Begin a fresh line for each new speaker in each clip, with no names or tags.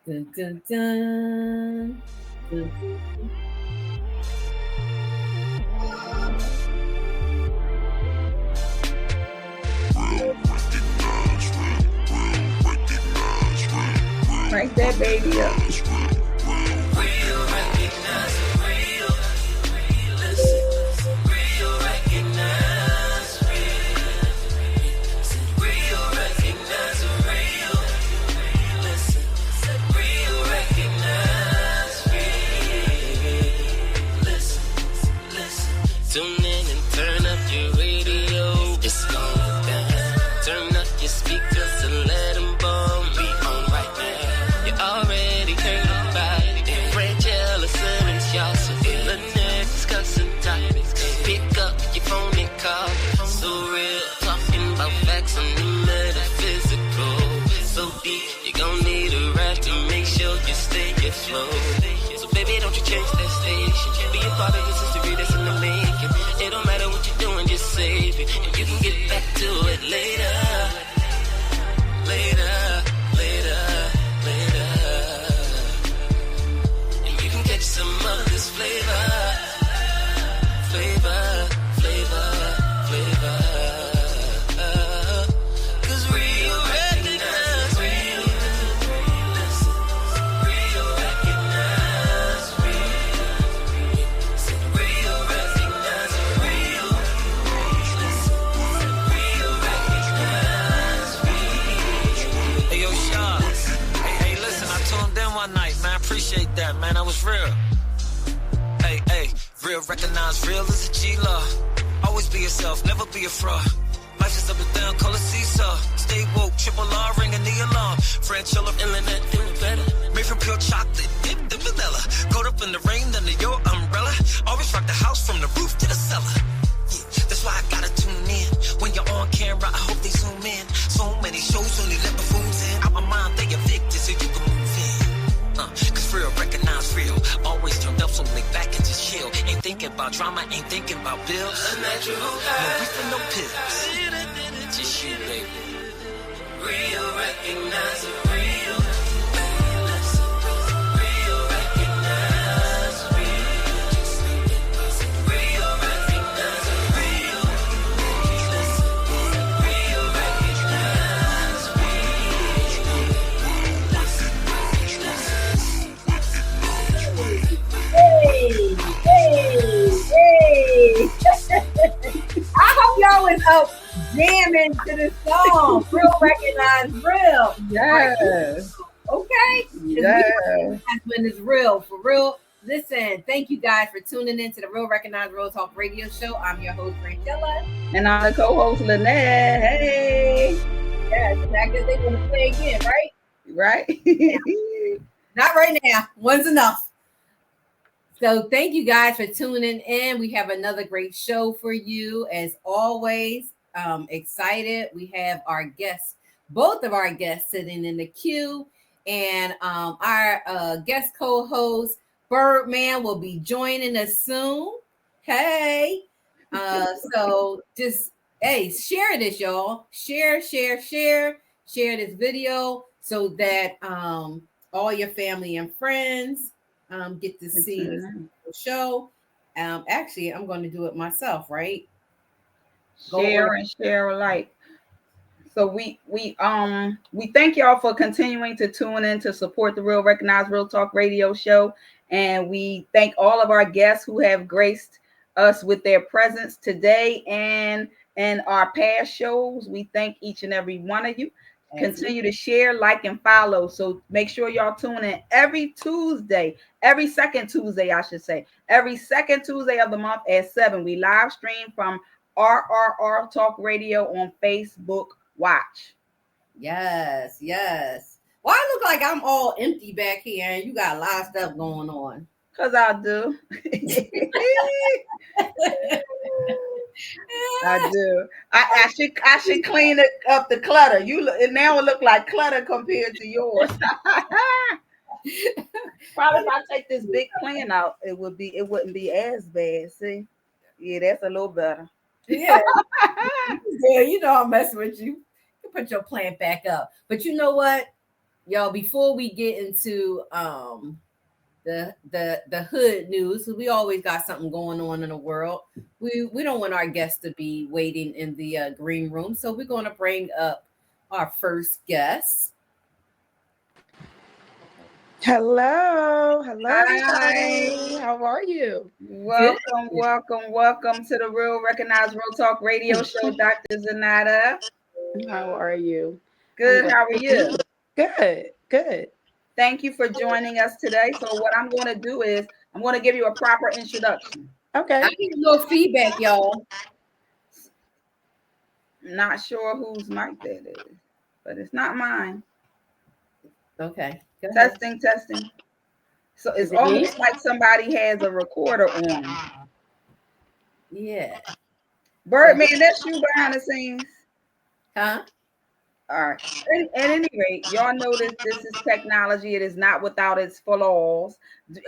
Dun, dun, dun. Dun, dun.
Crank that baby up.
Tune in and turn up your radio. It's going down. Turn up your speakers and let them bomb. Be on right now. You already heard about it. Red Jellison and y'all so the next discussing topics. Pick up your phone and call. So real, talking about facts and the metaphysical. So deep, you're gonna need a rap to make sure you stay afloat. So baby, don't you change that station. Be a part of this history that's in the making. It don't matter what you're doing, just save it. And you can get back to it later. Later, later, later. And you can catch some of this flavor. Flavor, flavor, flavor. Cause real recognize real. Listen, real recognize real. Real recognize real. Listen, real recognize real. Hey, yo, Shaw. Hey, listen, I tuned in one night, man. Appreciate that, man. That was real. Hey, real recognize real is a G-law. Always be yourself, never be a fraud. Life is up and down, call it seesaw. Stay woke, triple R, ringing the alarm. French chiller, internet, do better. Made from pure chocolate, dipped in vanilla. Caught up in the rain under your umbrella. Always rock the house from the roof to the cellar. Yeah, that's why I gotta tune in. When you're on camera, I hope they zoom in. So many shows only let the fools in. Out my mind, they evicted so you can move in. Cause real recognize real. Always turned up, so lay back and just chill. Ain't thinking about drama, ain't thinking about bills. A natural high. No reason, no pills. Just you, baby. Real recognize real. Listen, real recognize real. Real recognize real. Listen, real recognize
Hey, hey, hey. I hope y'all was up jamming to the song. Real recognize real.
Yes.
Okay?
Yes.
That's when it's real. For real. Listen, thank you guys for tuning in to the Real Recognize Real Talk radio show. I'm your host, Francella.
And I'm the co-host, Lynette. Hey.
Yes, and I guess they want to play again, right?
Right?
Not right now. One's enough. So thank you guys for tuning in. We have another great show for you. As always, excited. We have our guests, both of our guests sitting in the queue. And our guest co-host, Birdman, will be joining us soon. Hey. So just, hey, share this, y'all. Share this video so that all your family and friends get to see the show. Actually, I'm going to do it myself, right?
Share and share alike. So we thank y'all for continuing to tune in to support the Real Recognize Real Talk radio show, and we thank all of our guests who have graced us with their presence today and our past shows. We thank each and every one of you. Continue to share, like, and follow. So make sure y'all tune in every Tuesday, every second Tuesday, I should say, every second Tuesday of the month at 7. We live stream from RRR Talk Radio on Facebook Watch.
Yes. Well, I look like I'm all empty back here, and you got a lot of stuff going on.
Cause I do. I do. I should clean it up the clutter. It now look like clutter compared to yours. Probably if I take this big plan out, it wouldn't be as bad. See, yeah, that's a little better.
Yeah, yeah, I'm messing with you. You put your plan back up, but you know what? y'all, before we get into the hood news, 'cause we always got something going on in the world. We don't want our guests to be waiting in the green room, so we're going to bring up our first guest.
Hello, hello
Hi.
everybody. How are you?
Good.
Welcome to the Real Recognize Real Talk Radio Show, Dr. Zenida.
How are you? I'm
Good.
glad
How are
to be
you?
here. Good, good.
Thank you for joining us today. So, what I'm going to do is I'm going to give you a proper introduction.
I
Okay.
need a little feedback, y'all.
Not sure whose mic that is, but it's not mine.
Okay, go ahead.
Testing, testing. So, it's
Is it me?
almost like somebody has a recorder on.
Yeah. So,
Birdman, that's you behind the scenes.
huh?
All right. At any rate, y'all know this is technology. It is not without its flaws.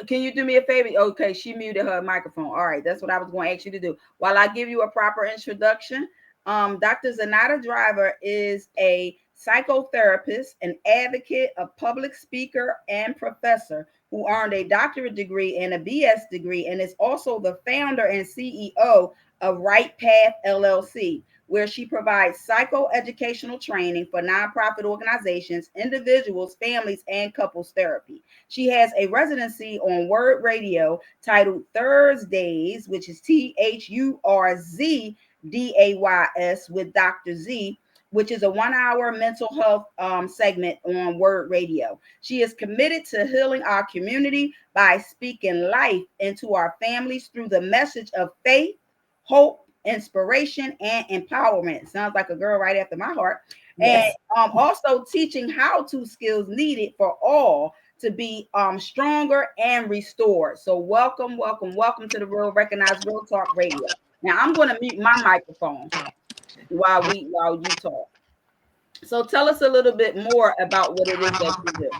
Can you do me a favor? Okay, she muted her microphone. All right, that's what I was going to ask you to do. While I give you a proper introduction, Dr. Zenida Driver is a psychotherapist, an advocate, a public speaker, and professor who earned a doctorate degree and a BS degree, and is also the founder and CEO of Right Path LLC, where she provides psychoeducational training for nonprofit organizations, individuals, families, and couples therapy. She has a residency on Word Radio titled Thursdays, which is THURZDAYS with Dr. Z, which is a 1 hour mental health segment on Word Radio. She is committed to healing our community by speaking life into our families through the message of faith, hope, inspiration, and empowerment. Sounds like a girl right after my heart. And
Yes.
also teaching how to skills needed for all to be stronger and restored. So welcome to the Real Recognize Real Talk Radio. Now I'm going to mute my microphone while you talk. So tell us a little bit more about what it is that you do.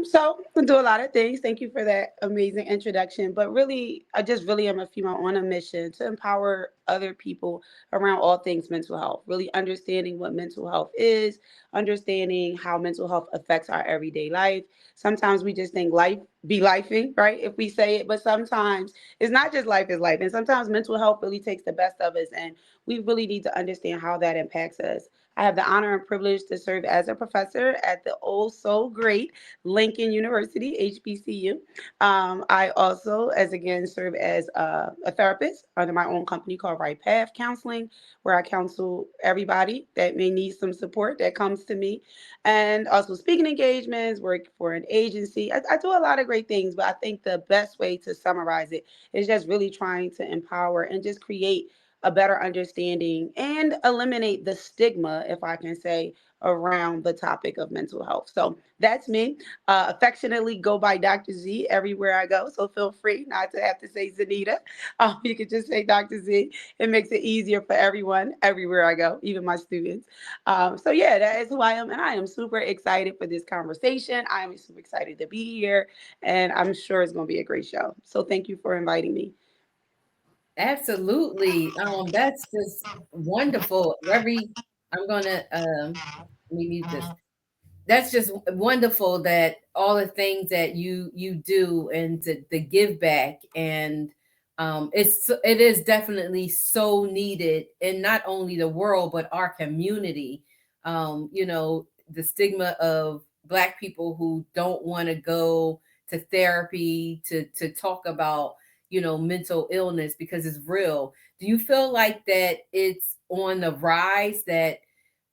So we do a lot of things. Thank you for that amazing introduction. But really, I just really am a female on a mission to empower other people around all things mental health. Really understanding what mental health is, understanding how mental health affects our everyday life. Sometimes we just think life be lifing, right? If we say it, but sometimes it's not just life is life. And sometimes mental health really takes the best of us. And we really need to understand how that impacts us. I have the honor and privilege to serve as a professor at the old so great Lincoln University, HBCU. I also, as again, serve as a therapist under my own company called Right Path Counseling, where I counsel everybody that may need some support that comes to me. And also speaking engagements, work for an agency. I do a lot of great things, but I think the best way to summarize it is just really trying to empower and just create a better understanding and eliminate the stigma, if I can say, around the topic of mental health. So that's me. Affectionately go by Dr. Z everywhere I go. So feel free not to have to say Zenida. You could just say Dr. Z. It makes it easier for everyone everywhere I go, even my students. So yeah, that is who I am. And I am super excited for this conversation. I am super excited to be here. And I'm sure it's going to be a great show. So thank you for inviting me.
Absolutely. That's just wonderful. I'm gonna let me mute this. That's just wonderful that all the things that you do and the give back, and it is definitely so needed in not only the world but our community. The stigma of Black people who don't want to go to therapy to talk about mental illness because it's real. Do you feel like that it's on the rise,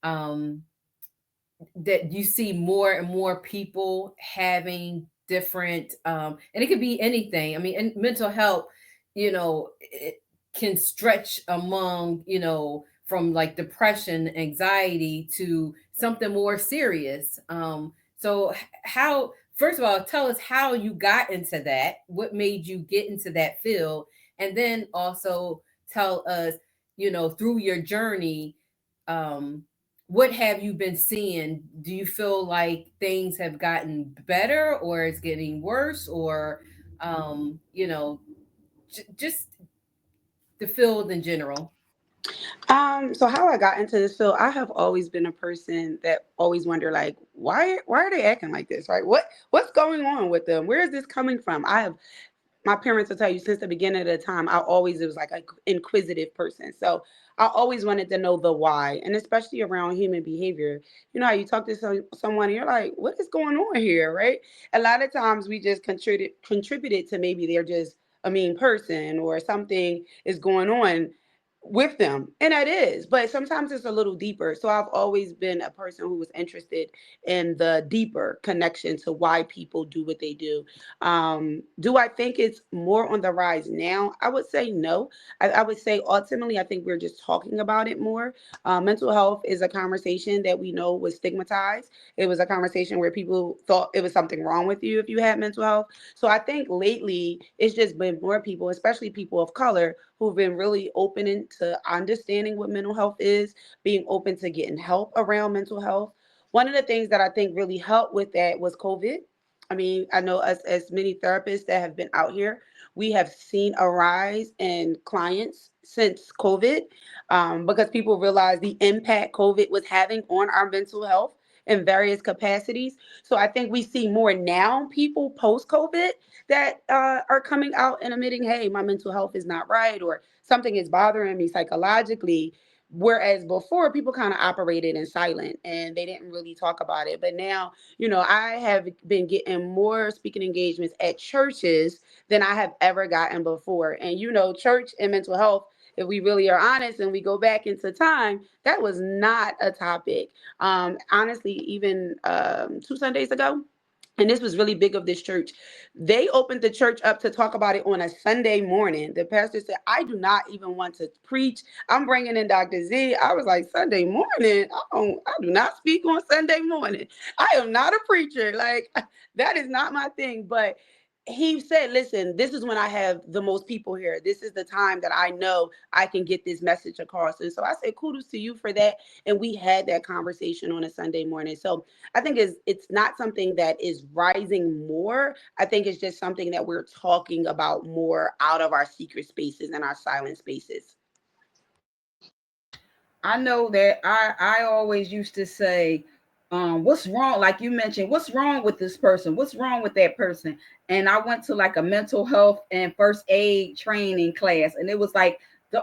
um that you see more and more people having different and it could be anything. I mean, and mental health, it can stretch among, from like depression, anxiety to something more serious. So how, first of all, tell us how you got into that, what made you get into that field, and then also tell us, through your journey, um what have you been seeing? Do you feel like things have gotten better or it's getting worse, or just the field in general?
So how I got into this field, I have always been a person that always wonder like why are they acting like this, right? What's going on with them? Where is this coming from? I have my parents will tell you since the beginning of the time, I always was like an inquisitive person. So I always wanted to know the why, and especially around human behavior. You know how you talk to someone and you're like, what is going on here, right? A lot of times we just contributed to maybe they're just a mean person or something is going on with them, and that is, but sometimes it's a little deeper. So I've always been a person who was interested in the deeper connection to why people do what they do. Do I think it's more on the rise now? I would say no. I would say ultimately, I think we're just talking about it more. Mental health is a conversation that we know was stigmatized. It was a conversation where people thought it was something wrong with you if you had mental health. So I think lately it's just been more people, especially people of color, who've been really open into understanding what mental health is, being open to getting help around mental health. One of the things that I think really helped with that was COVID. I mean, I know us as many therapists that have been out here, we have seen a rise in clients since COVID, because people realized the impact COVID was having on our mental health in various capacities. So I think we see more now people post COVID that are coming out and admitting, hey, my mental health is not right or something is bothering me psychologically. Whereas before, people kind of operated in silent and they didn't really talk about it. But now, I have been getting more speaking engagements at churches than I have ever gotten before. And, church and mental health, if we really are honest and we go back into time, that was not a topic. Honestly, even 2 Sundays ago, and this was really big of this church. They opened the church up to talk about it on a Sunday morning. The pastor said, I do not even want to preach. I'm bringing in Dr. Z. I was like, Sunday morning? I do not speak on Sunday morning. I am not a preacher. Like, that is not my thing. But he said, listen, this is when I have the most people here. This is the time that I know I can get this message across. And so I said, kudos to you for that. And we had that conversation on a Sunday morning. So I think it's not something that is rising more. I think it's just something that we're talking about more out of our secret spaces and our silent spaces.
I know that I always used to say, what's wrong? Like you mentioned, what's wrong with this person? What's wrong with that person? And I went to like a mental health and first aid training class, and it was like,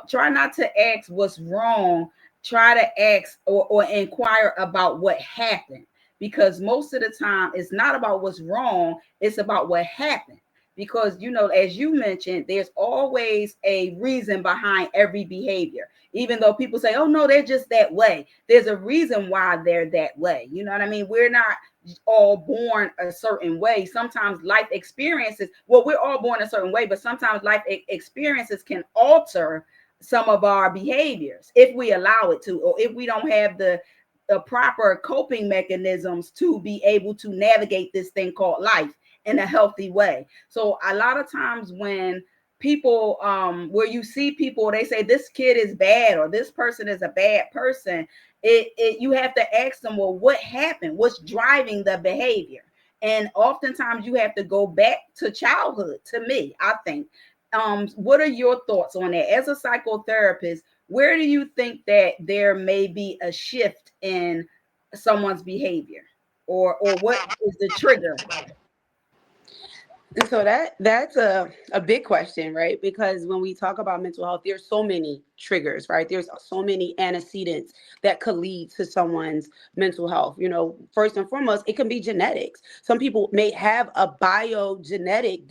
try not to ask what's wrong. Try to ask or inquire about what happened, because most of the time it's not about what's wrong, it's about what happened. Because, as you mentioned, there's always a reason behind every behavior. Even though people say, oh no, they're just that way, there's a reason why they're that way. You know what I mean? We're not all born a certain way. Sometimes life experiences, well, we're all born a certain way, but sometimes life experiences can alter some of our behaviors if we allow it to, or if we don't have the proper coping mechanisms to be able to navigate this thing called life in a healthy way. So a lot of times when people, where you see people, they say this kid is bad or this person is a bad person, you have to ask them, well, what happened? What's driving the behavior? And oftentimes you have to go back to childhood. To me, I think, what are your thoughts on that as a psychotherapist? Where do you think that there may be a shift in someone's behavior, or what is the trigger?
And so that's a big question, right? Because when we talk about mental health, there's so many triggers, right? There's so many antecedents that could lead to someone's mental health. First and foremost, it can be genetics. Some people may have a pre-genetic,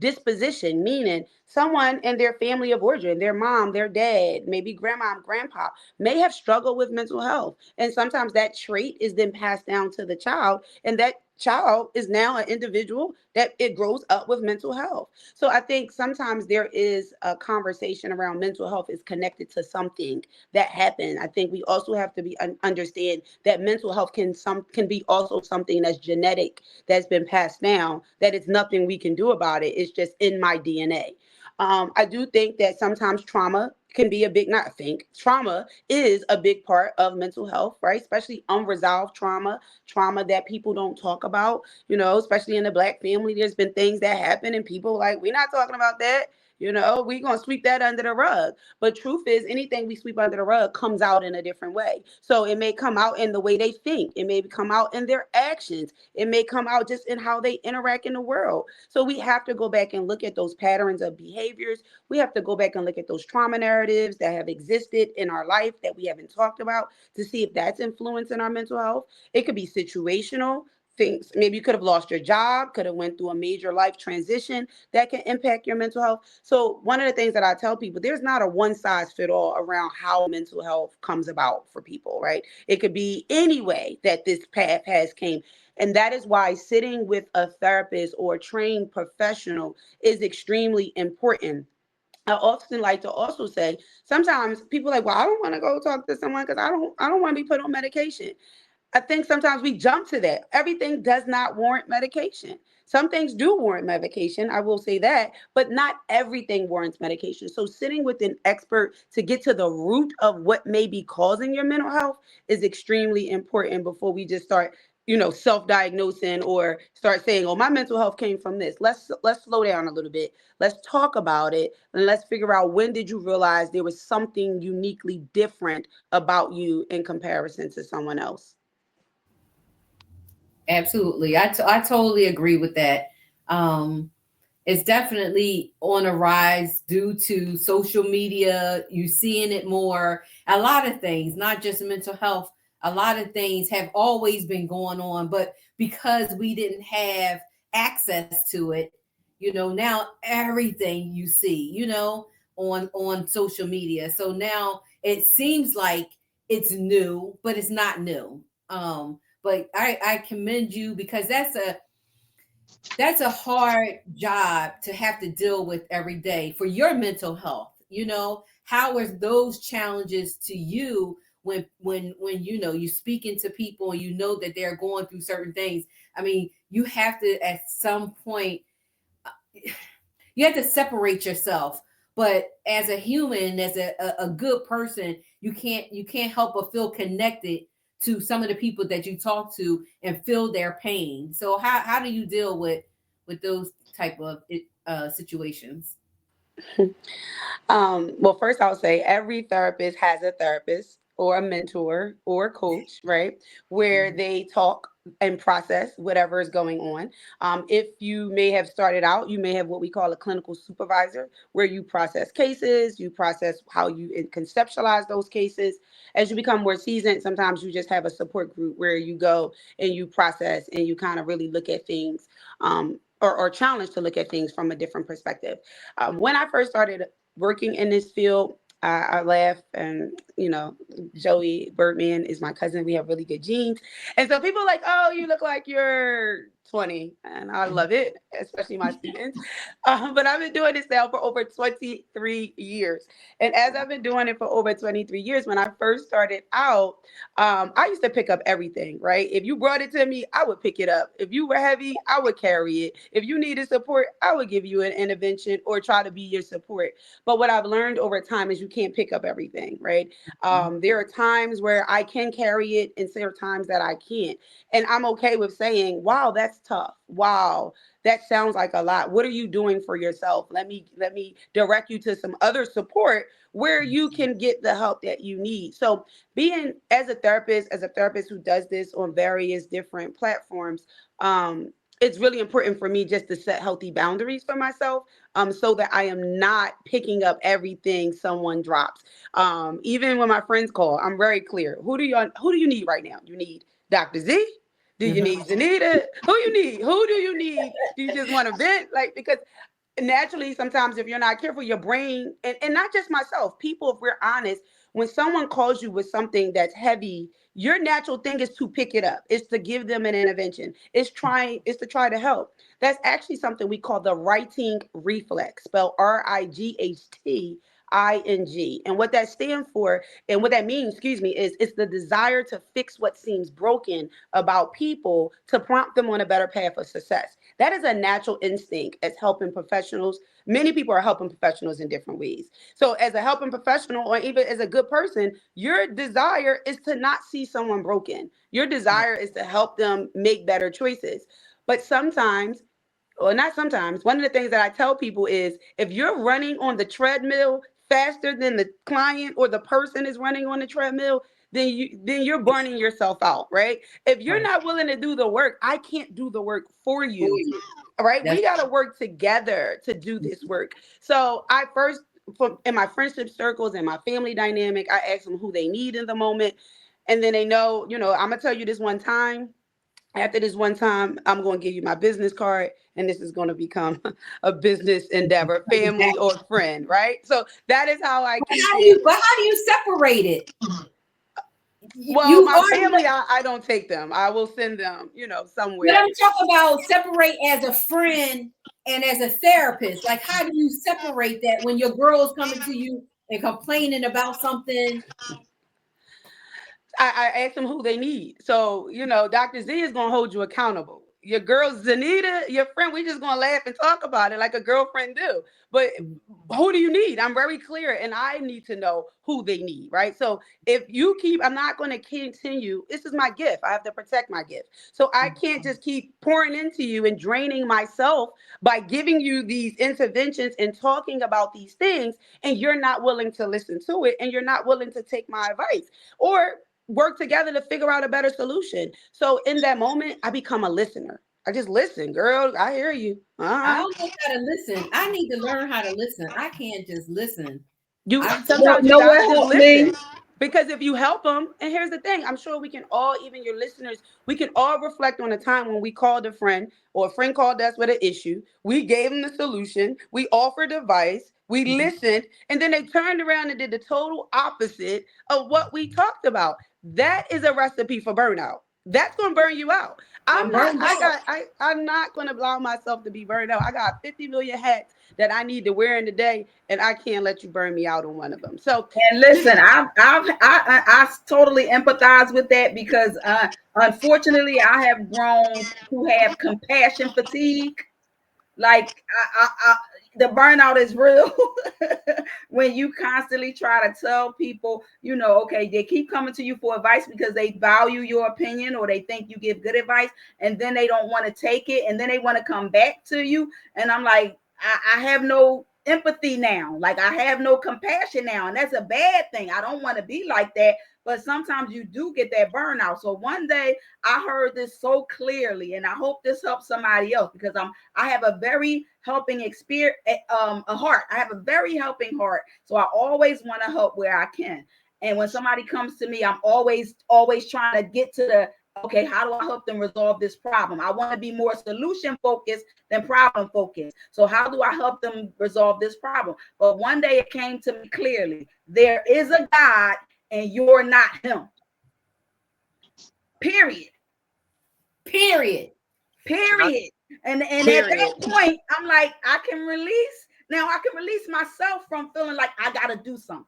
disposition, meaning someone in their family of origin, their mom, their dad, maybe grandma and grandpa, may have struggled with mental health. And sometimes that trait is then passed down to the child, and that child is now an individual that it grows up with mental health. So I think sometimes there is a conversation around mental health is connected to something that happened. I think we also have to be understand that mental health can be also something that's genetic, that's been passed down, that it's nothing we can do about it. It's just in my DNA. I do think that sometimes trauma can be a big, not think, trauma is a big part of mental health, right? Especially unresolved trauma that people don't talk about, especially in the Black family. There's been things that happen and people like, we're not talking about that. We're going to sweep that under the rug. But truth is, anything we sweep under the rug comes out in a different way. So it may come out in the way they think. It may come out in their actions. It may come out just in how they interact in the world. So we have to go back and look at those patterns of behaviors. We have to go back and look at those trauma narratives that have existed in our life that we haven't talked about to see if that's influencing our mental health. It could be situational things. Maybe you could have lost your job, could have went through a major life transition that can impact your mental health. So one of the things that I tell people, there's not a one size fit all around how mental health comes about for people, right? It could be any way that this path has came. And that is why sitting with a therapist or a trained professional is extremely important. I often like to also say, sometimes people are like, well, I don't want to go talk to someone because I don't want to be put on medication. I think sometimes we jump to that. Everything does not warrant medication. Some things do warrant medication, I will say that, but not everything warrants medication. So sitting with an expert to get to the root of what may be causing your mental health is extremely important before we just start, self-diagnosing or start saying, "Oh, my mental health came from this." Let's slow down a little bit. Let's talk about it and let's figure out, when did you realize there was something uniquely different about you in comparison to someone else?
Absolutely. I totally agree with that. Um, it's definitely on a rise due to social media. You seeing it more. A lot of things, not just mental health. A lot of things have always been going on, but because we didn't have access to it, now everything you see, on social media. So now it seems like it's new, but it's not new. But I commend you because that's a hard job to have to deal with every day for your mental health. How is those challenges to you when you speaking to people and you know that they're going through certain things? I mean, you have to at some point you have to separate yourself. But as a human, as a good person, you can't help but feel connected to some of the people that you talk to and feel their pain. So how do you deal with those type of situations?
Well, first I'll say every therapist has a therapist or a mentor or a coach, right? Where
Mhm.
they talk and process whatever is going on. If you may have started out, you may have what we call a clinical supervisor, where you process cases, you process how you conceptualize those cases. As you become more seasoned, sometimes you just have a support group where you go and you process and you kind of really look at things. Or challenged to look at things from a different perspective. When I first started working in this field, I laugh, and Joey Birdman is my cousin. We have really good genes, and so people are like, "Oh, you look like you're 20," and I love it, especially my students. But I've been doing this now for over 23 years, and as I've been doing it for over 23 years, when I first started out, I used to pick up everything. Right? If you brought it to me, I would pick it up. If you were heavy, I would carry it. If you needed support, I would give you an intervention or try to be your support. But what I've learned over time is you can't pick up everything, right? There are times where I can carry it, and there are times that I can't. And I'm okay with saying, "Wow, that's tough. Wow, that sounds like a lot. What are you doing for yourself? Let me direct you to some other support where you can get the help that you need." So being as a therapist who does this on various different platforms, it's really important for me just to set healthy boundaries for myself, so that I am not picking up everything someone drops. Even when my friends call, I'm very clear. Who do you need right now? You need Dr. Z? Do you need Zenida? Who you need? Who do you need? Do you just want to vent? Like, because naturally, sometimes if you're not careful, your brain, and not just myself, people, if we're honest, when someone calls you with something that's heavy, your natural thing is to pick it up. It's to give them an intervention. It's to try to help. That's actually something we call the writing reflex, spelled RIGHTING. And what that stands for, and what that means, excuse me, is it's the desire to fix what seems broken about people to prompt them on a better path of success. That is a natural instinct as helping professionals. Many people are helping professionals in different ways. So, as a helping professional, or even as a good person, your desire is to not see someone broken. Your desire is to help them make better choices. But sometimes or not sometimes, one of the things that I tell people is if you're running on the treadmill faster than the client or the person is running on the treadmill, then you're burning yourself out, right? If you're
Right.
not willing to do the work, I can't do the work for
For
you.
you.
All right, we
That's
got to work together to do this work. So I first, in my friendship circles and my family dynamic, I ask them who they need in the moment, and then they know, I'm gonna tell you this one time. After this one time, I'm going to give you my business card, and this is going to become a business endeavor, family or
exactly.
friend, right? So that is how I
But
keep
how do
it.
you? But how do you separate it?
Well,
You
my
are.
family, I don't take them. I will send them,
But
somewhere.
I'm talking about separate as a friend and as a therapist. Like, how do you separate that when your girl's coming to you and complaining about something?
I ask them who they need. So, Dr. Z is going to hold you accountable. Your girl Zenida, your friend, we just going to laugh and talk about it like a girlfriend do. But who do you need? I'm very clear, and I need to know who they need, right? So if you keep, I'm not going to continue. This is my gift. I have to protect my gift. So I can't just keep pouring into you and draining myself by giving you these interventions and talking about these things, and you're not willing to listen to it, and you're not willing to take my advice. Or work together to figure out a better solution. So in that moment, I become a listener. I just listen, girl. I hear you.
I
Uh-huh.
don't know how to listen. I need to learn how to listen. I can't just listen.
You
I
You
sometimes you
know
gotta
what
just
helped me?
listen. Because if you help them, and here's the thing, I'm sure we can all, even your listeners, we can all reflect on a time when we called a friend or a friend called us with an issue. We gave them the solution. We offered advice. We listened, and then they turned around and did the total opposite of what we talked about. That is a recipe for burnout. That's gonna burn you out.
I'm burned out.
I'm not gonna allow myself to be burned out. I got 50 million hats that I need to wear in the day, and I can't let you burn me out on one of them. So
And listen, I totally empathize with that because unfortunately I have grown to have compassion fatigue. Like the burnout is real when you constantly try to tell people, okay, they keep coming to you for advice because they value your opinion or they think you give good advice, and then they don't want to take it, and then they want to come back to you. And I'm like, I have no empathy now. Like I have no compassion now, and that's a bad thing. I don't want to be like that. But sometimes you do get that burnout. So one day I heard this so clearly, and I hope this helps somebody else because I have a very helping experience, a heart. I have a very helping heart. So I always want to help where I can. And when somebody comes to me, I'm always trying to get to the, okay, how do I help them resolve this problem? I want to be more solution focused than problem focused. So how do I help them resolve this problem? But one day it came to me clearly, there is a God and you're not him. Period.
Period.
And
period.
at that point, I'm like, I can release myself from feeling like I gotta do something.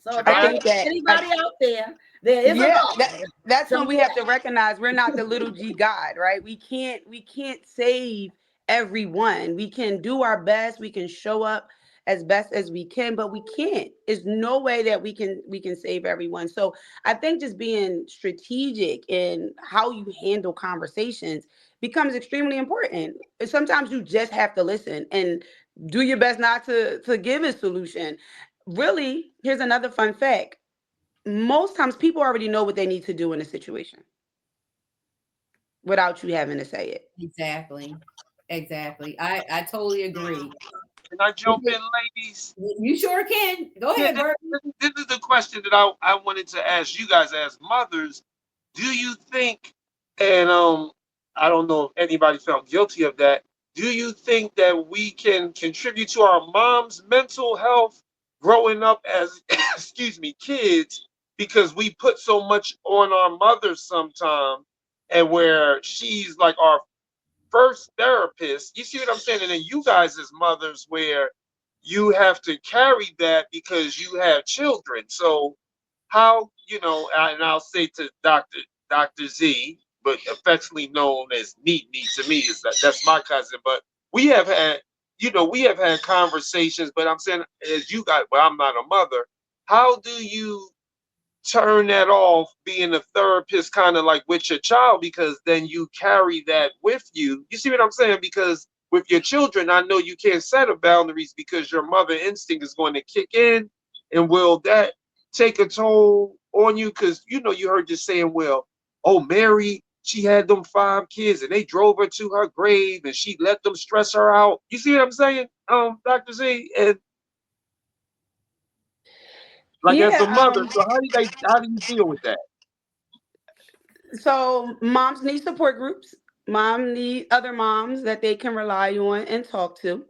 So if
I think
anybody out there is a
yeah,
God.
that's
So
when we have to recognize we're not the little G God, right? We can't save everyone. We can do our best, we can show up as best as we can, but we can't. There's no way that we can save everyone. So I think just being strategic in how you handle conversations becomes extremely important. And sometimes you just have to listen and do your best not to give a solution. Really, here's another fun fact. Most times people already know what they need to do in a situation without you having to say it.
Exactly. Exactly. I totally agree.
Can I jump in, ladies?
You sure can. Go
Yeah,
ahead, Bert.
this is the question that I wanted to ask you guys as mothers. Do you think, and I don't know if anybody felt guilty of that. Do you think that we can contribute to our mom's mental health growing up as, excuse me, kids because we put so much on our mothers sometimes, and where she's like our first therapist. You see what I'm saying? And then you guys as mothers where you have to carry that because you have children. So how, and I'll say to Dr. Z, but affectionately known as Neat Neat to me, is that's my cousin. But we have had, we have had conversations, but I'm saying as you guys, well, I'm not a mother. How do you turn that off being a therapist kind of like with your child, because then you carry that with you. You see what I'm saying? Because with your children, I know you can't set a boundaries because your mother instinct is going to kick in, and will that take a toll on you? Because you heard this saying, well, oh, Mary, she had them 5 kids and they drove her to her grave and she let them stress her out. You see what I'm saying, Dr. Z? And like as a
Yeah.
mother, so how do you deal with that?
So moms need support groups. Mom need other moms that they can rely on and talk to.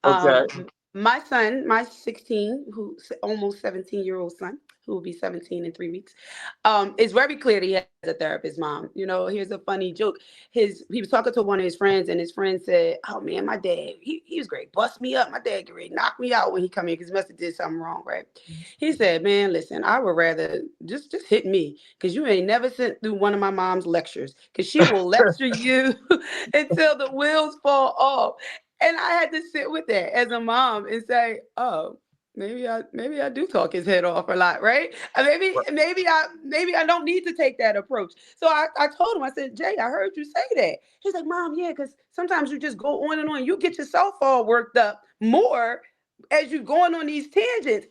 Okay.
My son, my 16, who's almost 17-year-old son, who will be 17 in 3 weeks, it's very clear that he has a therapist mom. Here's a funny joke. He was talking to one of his friends, and his friend said, "Oh man, my dad, he was great. Bust me up. My dad get ready to knock me out when he come in because he must have did something wrong, right?" He said, "Man, listen, I would rather just hit me because you ain't never sent through one of my mom's lectures because she will lecture you until the wheels fall off." And I had to sit with that as a mom and say, "Oh, maybe I do talk his head off a lot, right? Maybe I don't need to take that approach." So I told him, I said, "Jay, I heard you say that." He's like, "Mom, yeah, because sometimes you just go on and on. You get yourself all worked up more as you're going on these tangents."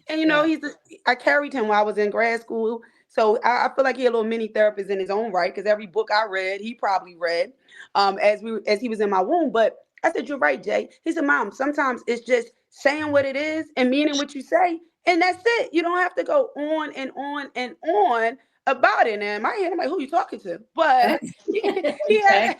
And
Yeah.
I carried him while I was in grad school. So I feel like he a little mini therapist in his own right, because every book I read, he probably read as he was in my womb. But I said, "You're right, Jay." He said, "Mom, sometimes it's just saying what it is and meaning what you say. And that's it. You don't have to go on and on and on about it." And in my head, I'm like, "Who you talking to?" But he had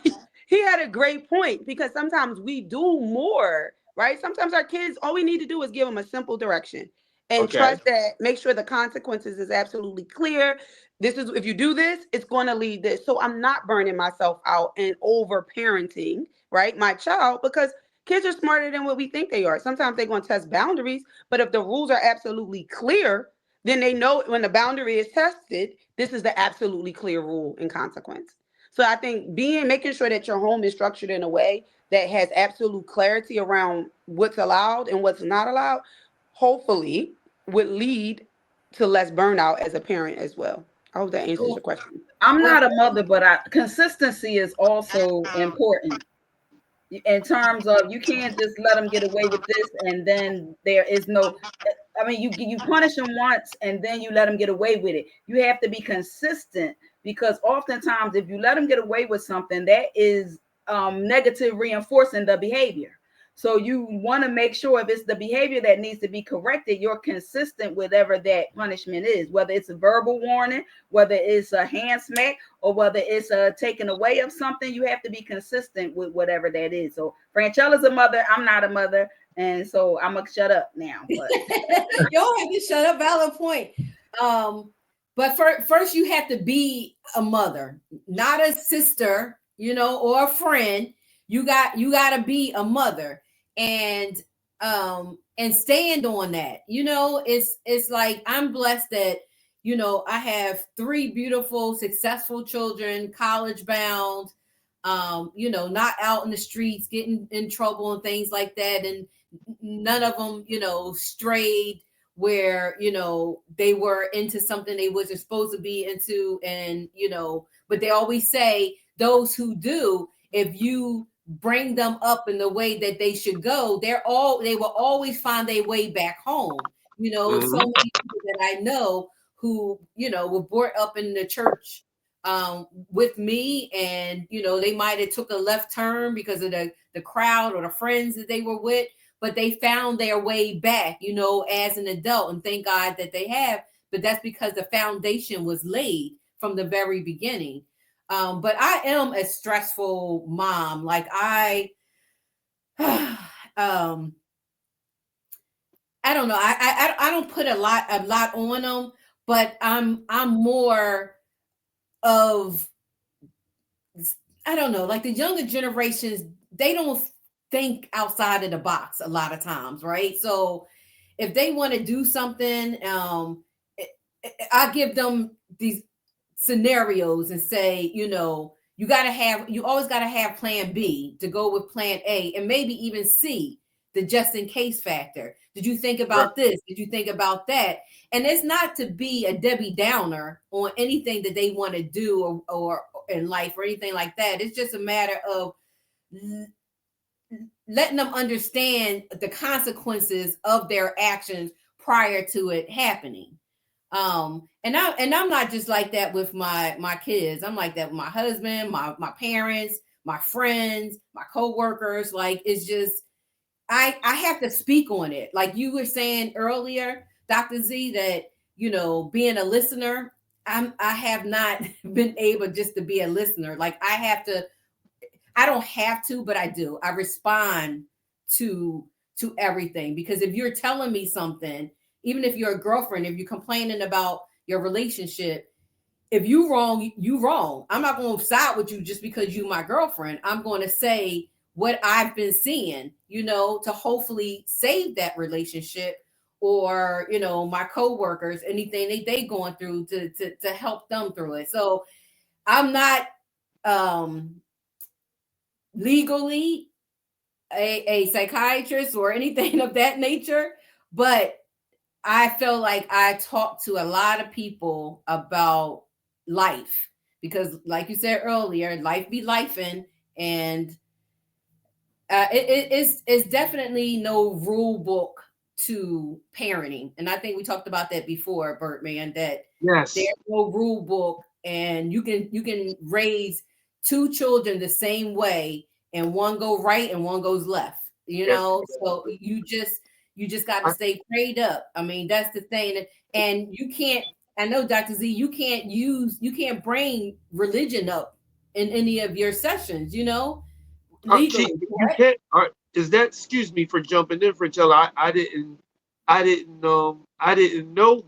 he had a great point, because sometimes we do more, right? Sometimes our kids, all we need to do is give them a simple direction and
Okay.
trust that, make sure the consequences is absolutely clear. This is, if you do this, it's going to lead this. So I'm not burning myself out and over parenting, right, my child, because kids are smarter than what we think they are. Sometimes they're going to test boundaries, but if the rules are absolutely clear, then they know when the boundary is tested, this is the absolutely clear rule and consequence. So I think making sure that your home is structured in a way that has absolute clarity around what's allowed and what's not allowed, hopefully would lead to less burnout as a parent as well. I hope that answers your question.
I'm
Well,
not a mother, but consistency is also important in terms of, you can't just let them get away with this and then there is no. I mean, you punish them once and then you let them get away with it. You have to be consistent, because oftentimes if you let them get away with something, that is negative reinforcing the behavior. So you want to make sure, if it's the behavior that needs to be corrected, you're consistent with whatever that punishment is, whether it's a verbal warning, whether it's a hand smack, or whether it's a taking away of something. You have to be consistent with whatever that is. So Franchella's a mother. I'm not a mother. And so I'm gonna shut up now. But
you don't have to shut up. Valid point. But first you have to be a mother, not a sister, or a friend. You got to be a mother, and stand on that. It's like, I'm blessed that I have 3 beautiful, successful children, college bound. Not out in the streets getting in trouble and things like that, and none of them, strayed where, they were into something they wasn't supposed to be into. And, but they always say those who do, if you bring them up in the way that they should go, they will always find their way back home. So
Hmm.
many people that I know who, were brought up in the church with me, and they might have took a left turn because of the crowd or the friends that they were with, but they found their way back, as an adult, and thank God that they have. But that's because the foundation was laid from the very beginning. But I am a stressful mom. Like um, I don't know. I don't put a lot on them, but I'm more of, I don't know, like the younger generations, they don't think outside of the box a lot of times, right? So if they want to do something, I give them these scenarios and say, you always got to have plan B to go with plan A, and maybe even C, the just in case factor? Did you think about this? Did you think about that? And it's not to be a Debbie Downer on anything that they want to do or in life or anything like that. It's just a matter of letting them understand the consequences of their actions prior to it happening. And I'm not just like that with my kids. I'm like that with my husband, my parents, my friends, my coworkers. Like, it's just I have to speak on it. Like you were saying earlier, Dr. Z, that being a listener, I have not been able just to be a listener. Like I don't have to, but I do. I respond to everything, because if you're telling me something, even if you're a girlfriend, if you're complaining about your relationship, if you wrong, you wrong. I'm not going to side with you just because you my girlfriend. I'm going to say what I've been seeing, to hopefully save that relationship, or my coworkers, anything they going through to help them through it. So I'm not legally a psychiatrist or anything of that nature, but I feel like I talk to a lot of people about life, because like you said earlier, life be lifing, and it's definitely no rule book to parenting. And I think we talked about that before, Birdman, that
Yes.
there's no rule book, and you can raise two children the same way, and one go right and one goes left, so you just got to stay prayed up. I mean, that's the thing. And you can't, I know, Dr. Z, you can't bring religion up in any of your sessions, legally.
You can't. Is that? Excuse me for jumping in, Franchella. I didn't know. I didn't know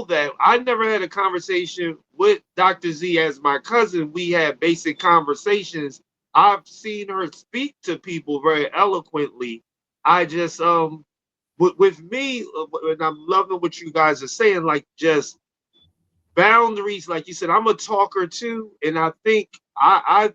that. I never had a conversation with Dr. Z as my cousin. We had basic conversations. I've seen her speak to people very eloquently. I just with me, and I'm loving what you guys are saying, like just boundaries. Like you said, I'm a talker too, and I think I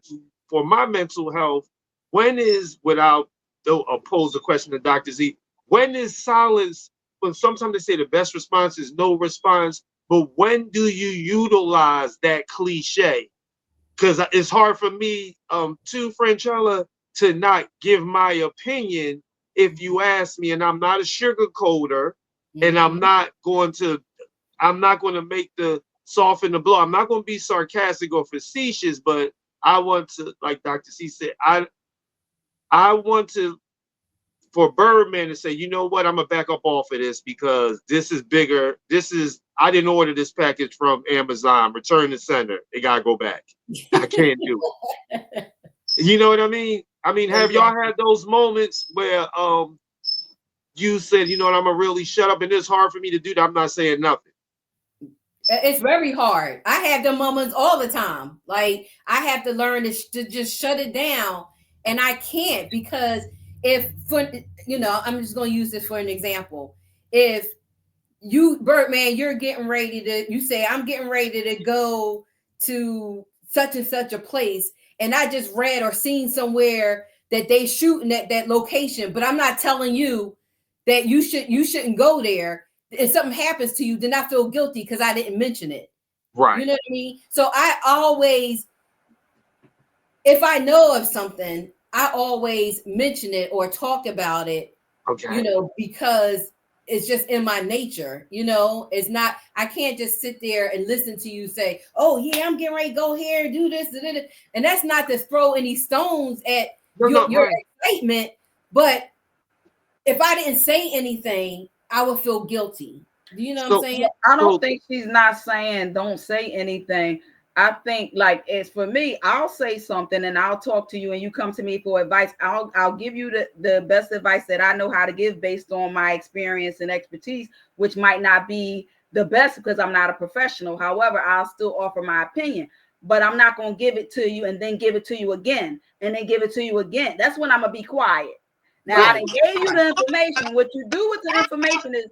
for my mental health, when is, without oppose the question to Dr. Z, when is silence? When sometimes they say the best response is no response, but when do you utilize that cliche? Because it's hard for me, to Franchella, to not give my opinion if you ask me, and I'm not a sugarcoater, and I'm not going to make the soften the blow. I'm not going to be sarcastic or facetious, but I want to, like Dr. C said, I want to, for Birdman to say, you know what, I'm gonna back up off of this because this is bigger. I didn't order this package from Amazon. Return to sender. It gotta go back. I can't do it. You know what I mean? Have y'all had those moments where you said, you know what, I'm gonna really shut up, and it's hard for me to do that. I'm not saying nothing.
It's very hard. I have them moments all the time. Like, I have to learn to just shut it down, and I can't, because if, I'm just going to use this for an example. If you, Birdman, you say, I'm getting ready to go to such and such a place, and I just read or seen somewhere that they shooting at that location, but I'm not telling you that you shouldn't go there, and something happens to you, then I feel guilty because I didn't mention it.
Right.
You know what I mean? So I always, if I know of something, I always mention it or talk about it,
okay,
because it's just in my nature. It's not, I can't just sit there and listen to you say, oh yeah, I'm getting ready to go here and do this. And that's not to throw any stones at your excitement. But if I didn't say anything, I would feel guilty. Do you know what I'm saying?
I don't think she's not saying don't say anything. I think, like, as for me, I'll say something and I'll talk to you and you come to me for advice. I'll give you the best advice that I know how to give based on my experience and expertise, which might not be the best because I'm not a professional. However, I'll still offer my opinion, but I'm not going to give it to you and then give it to you again and then give it to you again. That's when I'm going to be quiet. Now, I done gave you the information. What you do with the information is,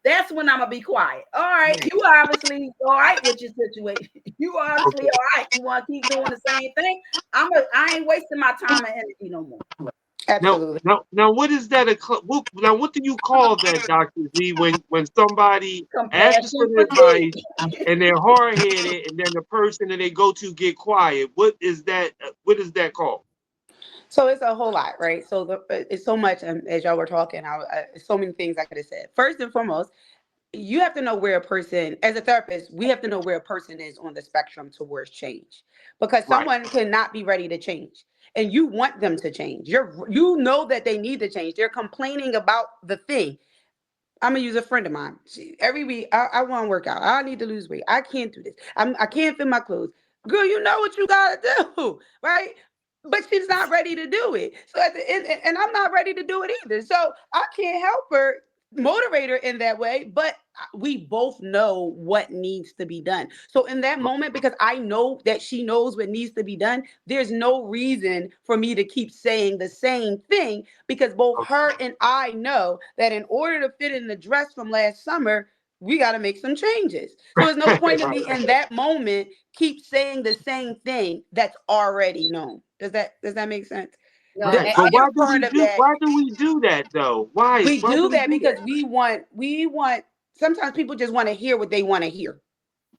that's when I'm gonna be quiet. All right, you obviously all right with your situation. You obviously all right. You want to keep doing the same thing. I ain't wasting my time and energy no more.
Now,
Absolutely.
now, what is that? Now, what do you call that, Doctor Z? When somebody asks for
Compassion
the
fatigue.
advice and they're hard headed, and then the person that they go to get quiet. What is that? What is that called?
So it's a whole lot, right? So it's so much. As y'all were talking, so many things I could have said. First and foremost, you have to know where a person, as a therapist, we have to know where a person is on the spectrum towards change, because
Right.
someone cannot be ready to change, and you want them to change. You know that they need to change. They're complaining about the thing. I'm gonna use a friend of mine. Every week, I want to work out. I need to lose weight. I can't do this. I can't fit my clothes. Girl, you know what you gotta do, right? But she's not ready to do it. So at the end, and I'm not ready to do it either. So I can't help her, motivate her in that way. But we both know what needs to be done. So in that moment, because I know that she knows what needs to be done, there's no reason for me to keep saying the same thing, because both her and I know that in order to fit in the dress from last summer, we got to make some changes. So there's no point of me in that moment keep saying the same thing that's already known. Does that make sense?
No,
Right.
The
But
other part of that,
why do we do that though? Why?
we
Why do
do
we
that
do
because
that?
we want sometimes people just want to hear what they want to hear.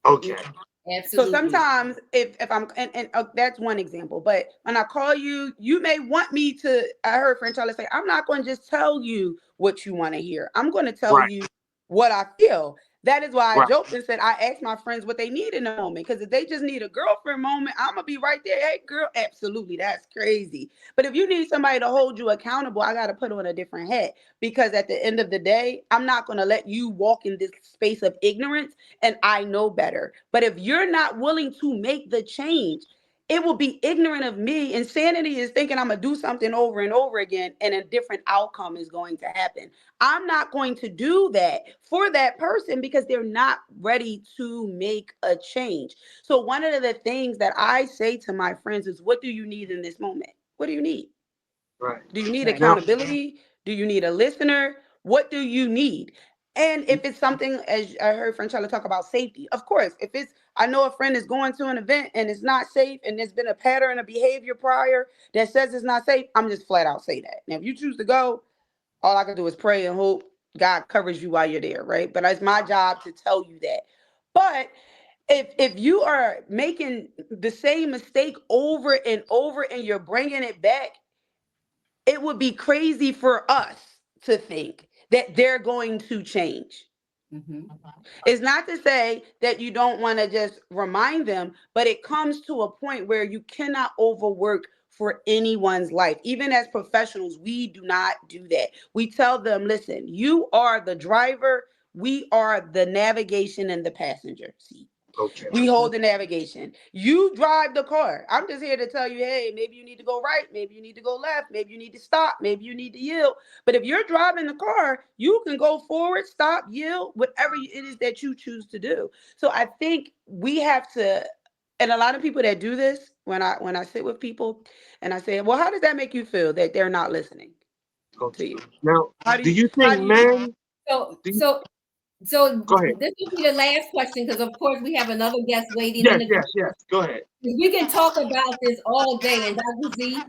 Okay.
So
absolutely.
sometimes if I'm and that's one example. But when I call you, you may want me to. I heard French Charlie say, "I'm not going to just tell you what you want to hear. I'm going to tell
Right.
you what I feel." That is why I
Right.
joked and said I ask my friends what they need in a moment. Because if they just need a girlfriend moment, I'm gonna be right there. Hey, girl, absolutely, that's crazy. But if you need somebody to hold you accountable, I got to put on a different hat. Because at the end of the day, I'm not gonna let you walk in this space of ignorance, and I know better. But if you're not willing to make the change, it will be ignorant of me. Insanity is thinking I'm gonna do something over and over again, and a different outcome is going to happen. I'm not going to do that for that person because they're not ready to make a change. So, one of the things that I say to my friends is, what do you need in this moment? What do you need?
Right.
Do you need
Now.
accountability? Do you need a listener? What do you need? And if it's something, as I heard Franchella talk about safety, of course, if it's, I know a friend is going to an event and it's not safe and there's been a pattern of behavior prior that says it's not safe, I'm just flat out say that. Now, if you choose to go, all I can do is pray and hope God covers you while you're there, right? But it's my job to tell you that. But if you are making the same mistake over and over and you're bringing it back, it would be crazy for us to think that they're going to change.
Hmm.
It's not to say that you don't want to just remind them, but it comes to a point where you cannot overwork for anyone's life. Even as professionals, we do not do that. We tell them, listen, you are the driver, we are the navigation and the passenger seat.
Okay.
We hold the navigation. You drive the car. I'm just here to tell you, hey, maybe you need to go right, maybe you need to go left, maybe you need to stop, maybe you need to yield. But if you're driving the car, you can go forward, stop, yield, whatever it is that you choose to do. So I think we have to, and a lot of people that do this, when I sit with people and I say, well, how does that make you feel that they're not listening to
Okay.
you?
Now,
How do
do
you
you
how
think
do you
men?
So,
Do you,
so, so
go ahead.
this will be the last question because, of course, we have another guest waiting in
Yes.
the
Yes.
queue.
Yes. Go ahead.
We can talk about this all day. And Dr. Z,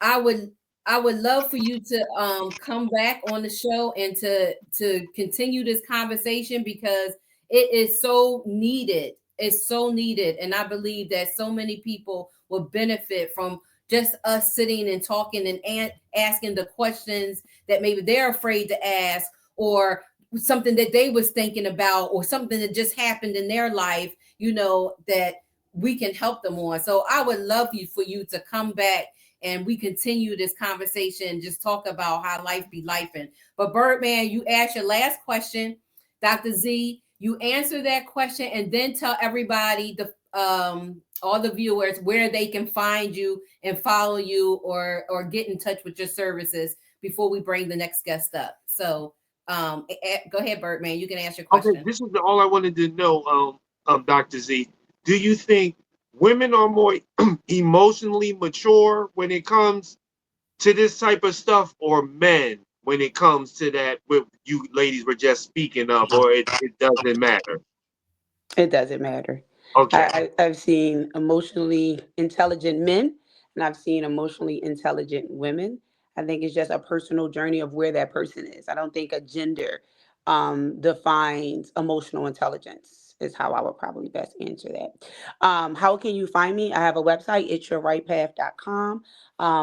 I would I would love for you to come back on the show and to continue this conversation because it is so needed. It's so needed. And I believe that so many people will benefit from just us sitting and talking and asking the questions that maybe they're afraid to ask or something that they was thinking about or something that just happened in their life, that we can help them on. So I would love for you to come back and we continue this conversation, just talk about how life be lifing. But Birdman, you asked your last question. Dr. Z, you answer that question and then tell everybody, the all the viewers, where they can find you and follow you or get in touch with your services before we bring the next guest up. So go ahead, Birdman. You can ask your
Okay.
question.
This is all I wanted to know. Dr. Z, do you think women are more emotionally mature when it comes to this type of stuff, or men when it comes to that? What you ladies were just speaking of, or it doesn't matter?
It doesn't matter.
Okay.
I've seen emotionally intelligent men, and I've seen emotionally intelligent women. I think it's just a personal journey of where that person is. I don't think a gender defines emotional intelligence, is how I would probably best answer that. How can you find me? I have a website, itsyourrightpath.com.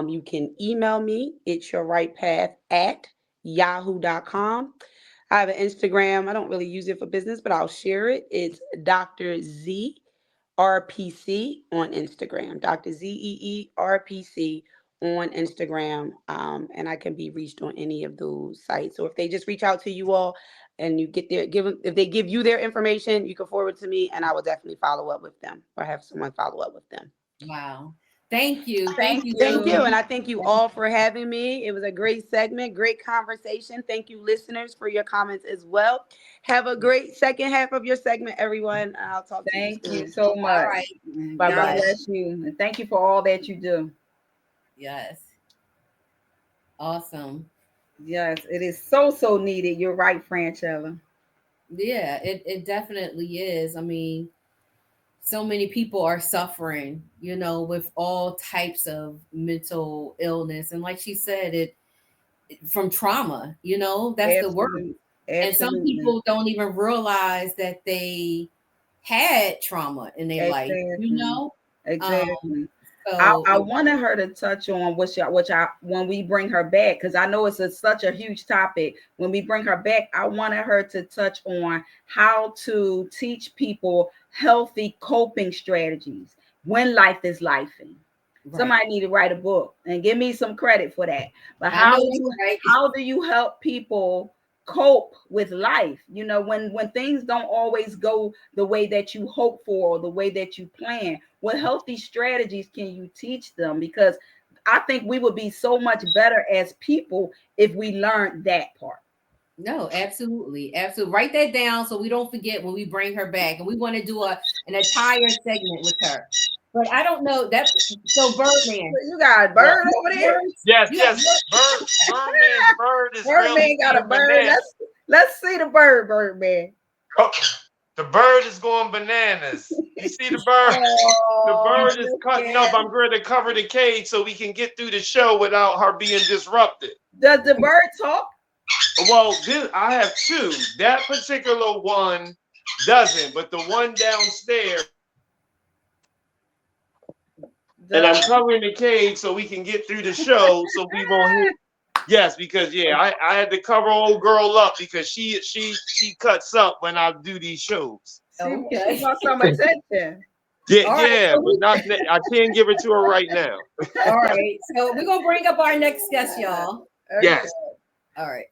You can email me, itsyourrightpath@yahoo.com. I have an Instagram. I don't really use it for business, but I'll share it. It's Dr. Z RPC on Instagram. Dr. ZEERPC on Instagram. And I can be reached on any of those sites. So if they just reach out to you all and you get their if they give you their information, you can forward to me and I will definitely follow up with them or have someone follow up with them.
Wow. Thank you.
Thank
you.
Thank you.
you.
And I thank you all for having me. It was a great segment, great conversation. Thank you, listeners, for your comments as well. Have a great second half of your segment, everyone. I'll talk to you
Thank
soon.
you so much.
All right.
Bye
Bye-bye.
God bless you. And thank you for all that you do.
Yes. Awesome.
Yes, it is so needed. You're right, Franchella.
Yeah, it definitely is. I mean, so many people are suffering, with all types of mental illness. And like she said, from trauma, that's the word.
Absolutely.
And some
Absolutely.
people don't even realize that they had trauma in their life,
Exactly.
Um,
Exactly.
so
I wanted her to touch on which I when we bring her back, because I know it's such a huge topic. When we bring her back, I wanted her to touch on how to teach people healthy coping strategies when life is lifing.
right.
Somebody need to write a book and give me some credit for that. But
I know that's right.
how do you help people cope with life? When things don't always go the way that you hope for or the way that you plan. What healthy strategies can you teach them? Because I think we would be so much better as people if we learned that part.
No, absolutely. Absolutely. Write that down so we don't forget when we bring her back. And we want to do an entire segment with her. But I don't know that. So Birdman,
You got a
Yeah.
bird over there.
birds,
Yes,
you have
yes. Birdman's bird is really
Birdman got a
going
bird.
bananas.
Let's see the bird, Birdman.
Oh, the bird is going bananas. You see the bird? The
Oh,
bird is
look
cutting
at
up. I'm going to cover the cage so we can get through the show without her being disrupted.
Does the bird talk?
Well, I have two. That particular one doesn't, but the one downstairs, and I'm covering the cage so we can get through the show so we won't hear. Yes, because I had to cover old girl up because she cuts up when I do these shows.
She wants some attention.
Yeah,
all right.
yeah,
So
but not. I can't give it to her right now.
all right. So we're gonna bring up our next guest, y'all.
Okay.
Yes.
All right.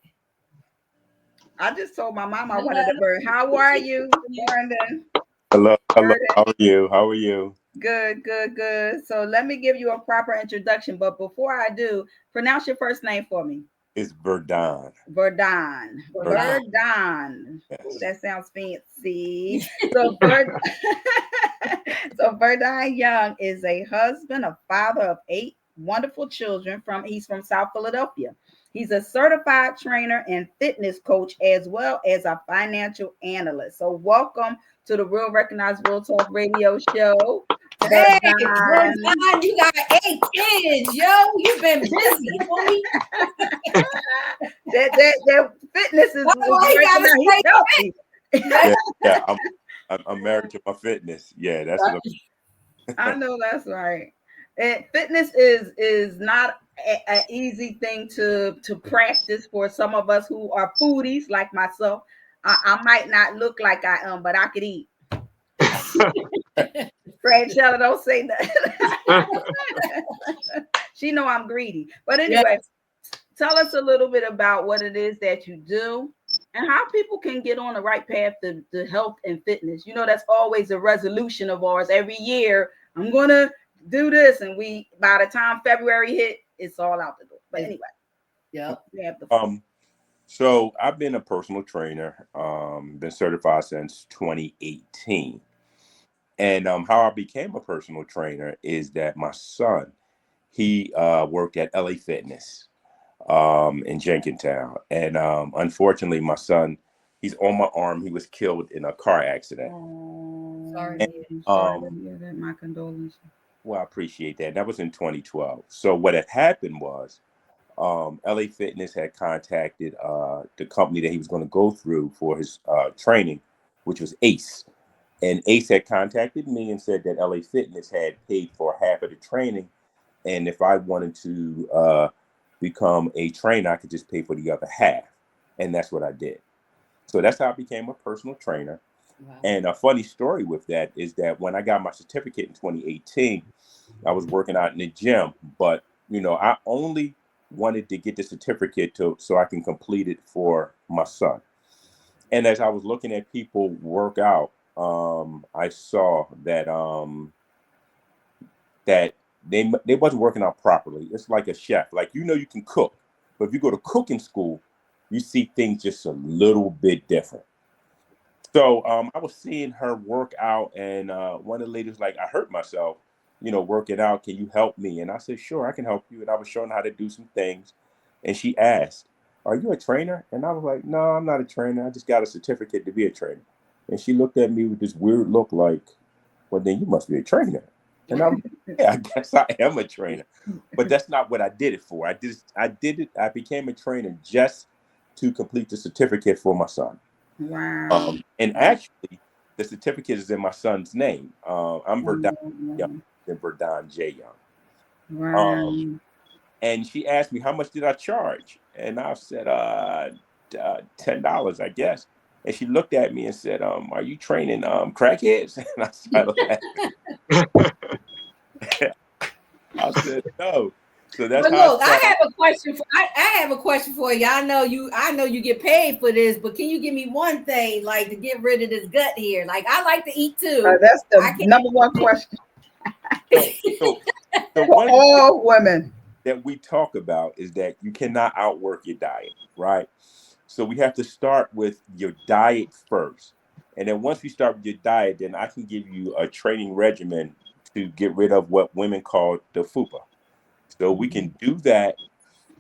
I just told my mom I wanted a bird. How are you, Brandon?
Hello, hello.
Burden.
How are you? How are you?
Good, good, good. So let me give you a proper introduction. But before I do, pronounce your first name for me.
It's Verdon.
Verdon.
Verdon.
Verdon.
Yes.
Ooh, that sounds fancy. So Verdon Young is a husband, a father of 8 wonderful children. He's from South Philadelphia. He's a certified trainer and fitness coach, as well as a financial analyst. So welcome to the Real Recognize Real Talk radio show.
Hey,
Verdon.
Verdon, you got 8 kids, yo. You've been busy, homie.
that fitness is
Why you gotta
he's healthy.
Yeah. I'm married to my fitness. Yeah, that's what
I know that's right. And fitness is not an easy thing to practice for some of us who are foodies like myself. I might not look like I am, but I could eat. Franchella, don't say nothing. She know I'm greedy. But anyway, tell us a little bit about what it is that you do and how people can get on the right path to health and fitness. That's always a resolution of ours. Every year, I'm going to do this. And by the time February hit, it's all out the door. But anyway.
Yeah.
So I've been a personal trainer, been certified since 2018. And how I became a personal trainer is that my son, he worked at LA Fitness in Jenkintown. And unfortunately, my son, he's on my arm. He was killed in a car accident.
Oh,
Sorry.
And,
sorry to hear that. My condolences.
Well, I appreciate that. That was in 2012. So what had happened was, LA Fitness had contacted the company that he was going to go through for his training, which was Ace. And Ace had contacted me and said that LA Fitness had paid for half of the training. And if I wanted to become a trainer, I could just pay for the other half. And that's what I did. So that's how I became a personal trainer.
Wow.
And a funny story with that is that when I got my certificate in 2018, I was working out in the gym, but I only wanted to get the certificate so I can complete it for my son. And as I was looking at people work out, I saw that they wasn't working out properly. It's like a chef, like you can cook, but if you go to cooking school, you see things just a little bit different. So I was seeing her work out, and one of the ladies was like, I hurt myself, working out. Can you help me? And I said, sure, I can help you. And I was showing her how to do some things. And she asked, are you a trainer? And I was like, no, I'm not a trainer. I just got a certificate to be a trainer. And she looked at me with this weird look like, well, then you must be a trainer. And I'm yeah, I guess I am a trainer. But that's not what I did it for. I became a trainer just to complete the certificate for my son.
Wow.
And actually, the certificate is in my son's name. I'm Verdon Young, and Verdon J. Young.
Wow.
And she asked me how much did I charge, and I said $10, I guess. And she looked at me and said, "Are you training crackheads?" And I started laughing. I said, "No." So that's
But
how I
look,
started.
I have a question for you. I know you get paid for this, but can you give me one thing like to get rid of this gut here? Like I like to eat too.
That's
I
the number one question
So
for
one of the things
all women.
that we talk about is that you cannot outwork your diet, right? So we have to start with your diet first. And then once we start with your diet, then I can give you a training regimen to get rid of what women call the fupa. So we can do that,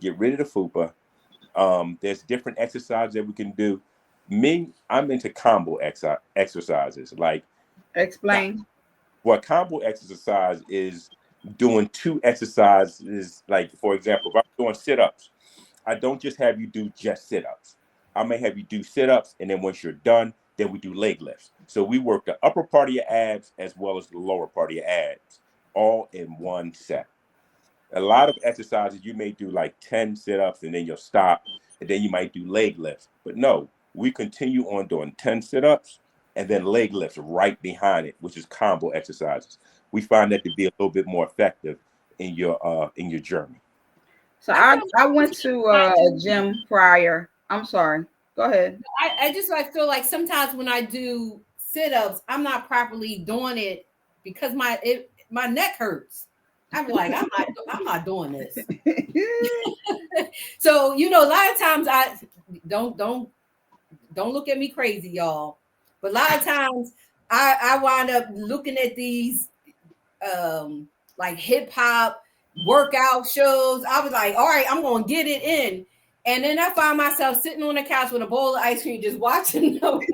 get rid of the fupa. There's different exercises that we can do. Me, I'm into combo exercises. Like
Explain.
what combo exercise is doing two exercises. Like, for example, if I'm doing sit-ups, I don't just have you do just sit-ups. I may have you do sit-ups, and then once you're done, then we do leg lifts. So we work the upper part of your abs as well as the lower part of your abs, all in one set. A lot of exercises you may do like 10 sit-ups and then you'll stop, and then you might do leg lifts. But no, we continue on doing 10 sit-ups and then leg lifts right behind it, which is combo exercises. We find that to be a little bit more effective in your journey.
So
I
I went to a gym prior. I'm sorry. Go ahead.
I just like feel like sometimes when I do sit-ups, I'm not properly doing it because my neck hurts. I'm like, I'm not doing this. So a lot of times I don't look at me crazy, y'all. But a lot of times I wind up looking at these like hip hop workout shows. I was like, all right, I'm gonna get it in. And then I find myself sitting on the couch with a bowl of ice cream, just watching them work.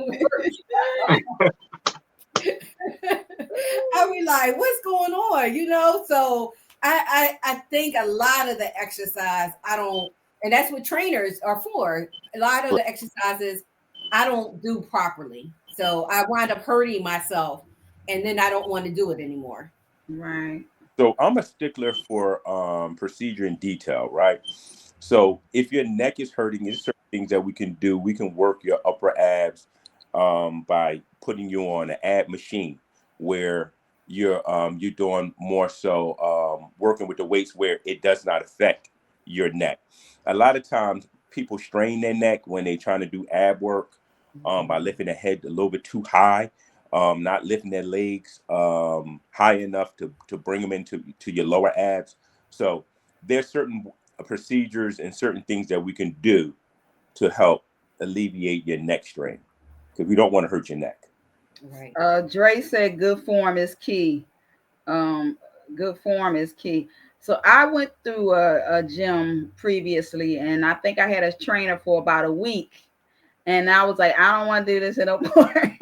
I be like, what's going on? So I think a lot of the exercise I don't, and that's what trainers are for. A lot of the exercises I don't do properly. So I wind up hurting myself and then I don't want to do it anymore.
Right.
So I'm a stickler for procedure and detail, right? So if your neck is hurting, there's certain things that we can do. We can work your upper abs by putting you on an ab machine where you're doing more so working with the weights where it does not affect your neck. A lot of times people strain their neck when they're trying to do ab work by lifting their head a little bit too high, not lifting their legs high enough to bring them to your lower abs. So there's certain procedures and certain things that we can do to help alleviate your neck strain because we don't want to hurt your neck.
Right.
Dre said good form is key. Um, Good form is key. So I went through a gym previously, and I think I had a trainer for about a week, and I was like, I don't want to do this no more.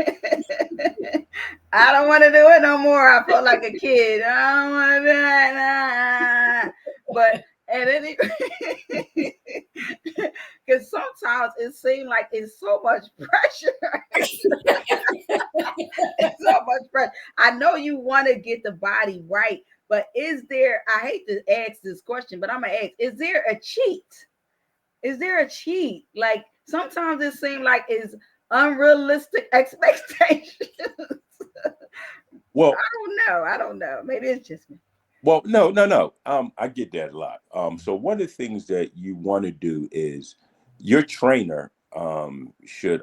I don't want to do it no more. I feel like a kid. I don't want to do it. Nah. But at any, because sometimes it seems like it's so much pressure. It's so much pressure. I know you want to get the body right, but is there? I hate to ask this question, but I'm gonna ask: is there a cheat? Is there a cheat? Like sometimes it seems like it's unrealistic expectations.
Well,
I don't know. Maybe it's just me.
well, no. I get that a lot. So one of the things that you want to do is your trainer should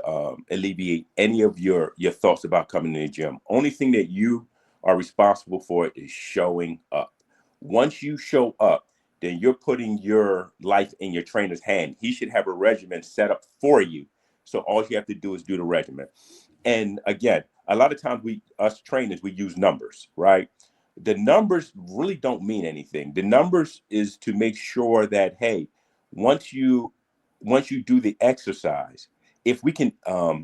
alleviate any of your thoughts about coming to the gym. Only thing that you are responsible for is showing up. Once you show up, then you're putting your life in your trainer's hand. He should have a regimen set up for you. So all you have to do is do the regimen. And again, a lot of times us trainers, we use numbers, right? The numbers really don't mean anything. The numbers is to make sure that, hey, once you do the exercise, if we can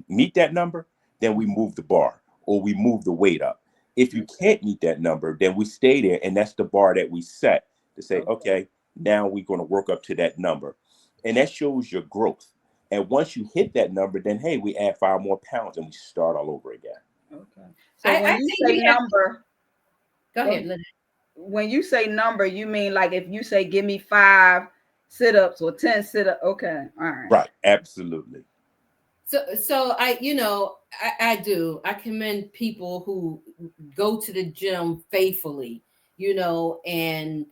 meet that number, then we move the bar or we move the weight up. If you can't meet that number, then we stay there, and that's the bar that we set to say, okay, now we're going to work up to that number, and that shows your growth. And once you hit that number, then hey, we add 5 more pounds and we start all over again.
Okay. So when
I
you
think
say number,
go ahead, Linda.
when you say number, you mean like if you say give me 5 sit-ups or 10 sit-ups. Okay. All right.
Right. Absolutely.
So I do. I commend people who go to the gym faithfully, and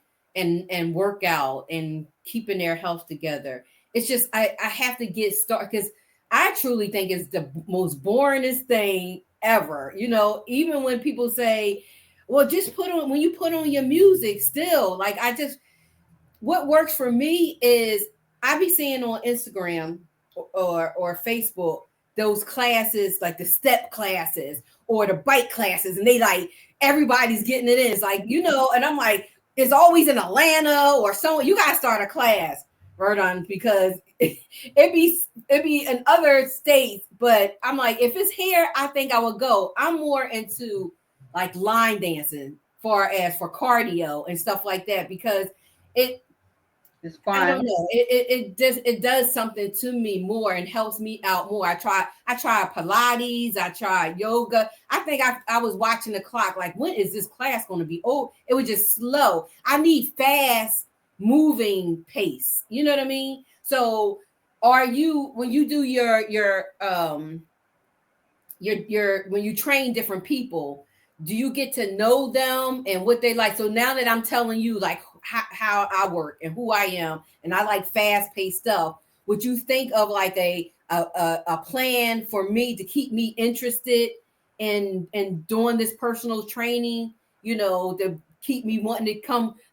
work out and keeping their health together. It's just I have to get started because I truly think it's the most boringest thing ever. Even when people say, well, just when you put on your music still, like what works for me is I be seeing on Instagram or Facebook those classes like the step classes or the bike classes, and they like everybody's getting it in. It's like, and I'm like, it's always in Atlanta or somewhere. You gotta start a class, Verdon, because it be in other states, but I'm like, if it's here, I think I would go. I'm more into like line dancing for cardio and stuff like that because
it's fun.
I don't know. It does something to me more and helps me out more. I try Pilates, I try yoga. I think I was watching the clock, like, when is this class going to be? Oh, it was just slow. I need fast moving pace. You know what I mean? So when you do your when you train different people, do you get to know them and what they like? So now that I'm telling you like how I work and who I am, and I like fast paced stuff, would you think of like a plan for me to keep me interested in doing this personal training, to keep me wanting to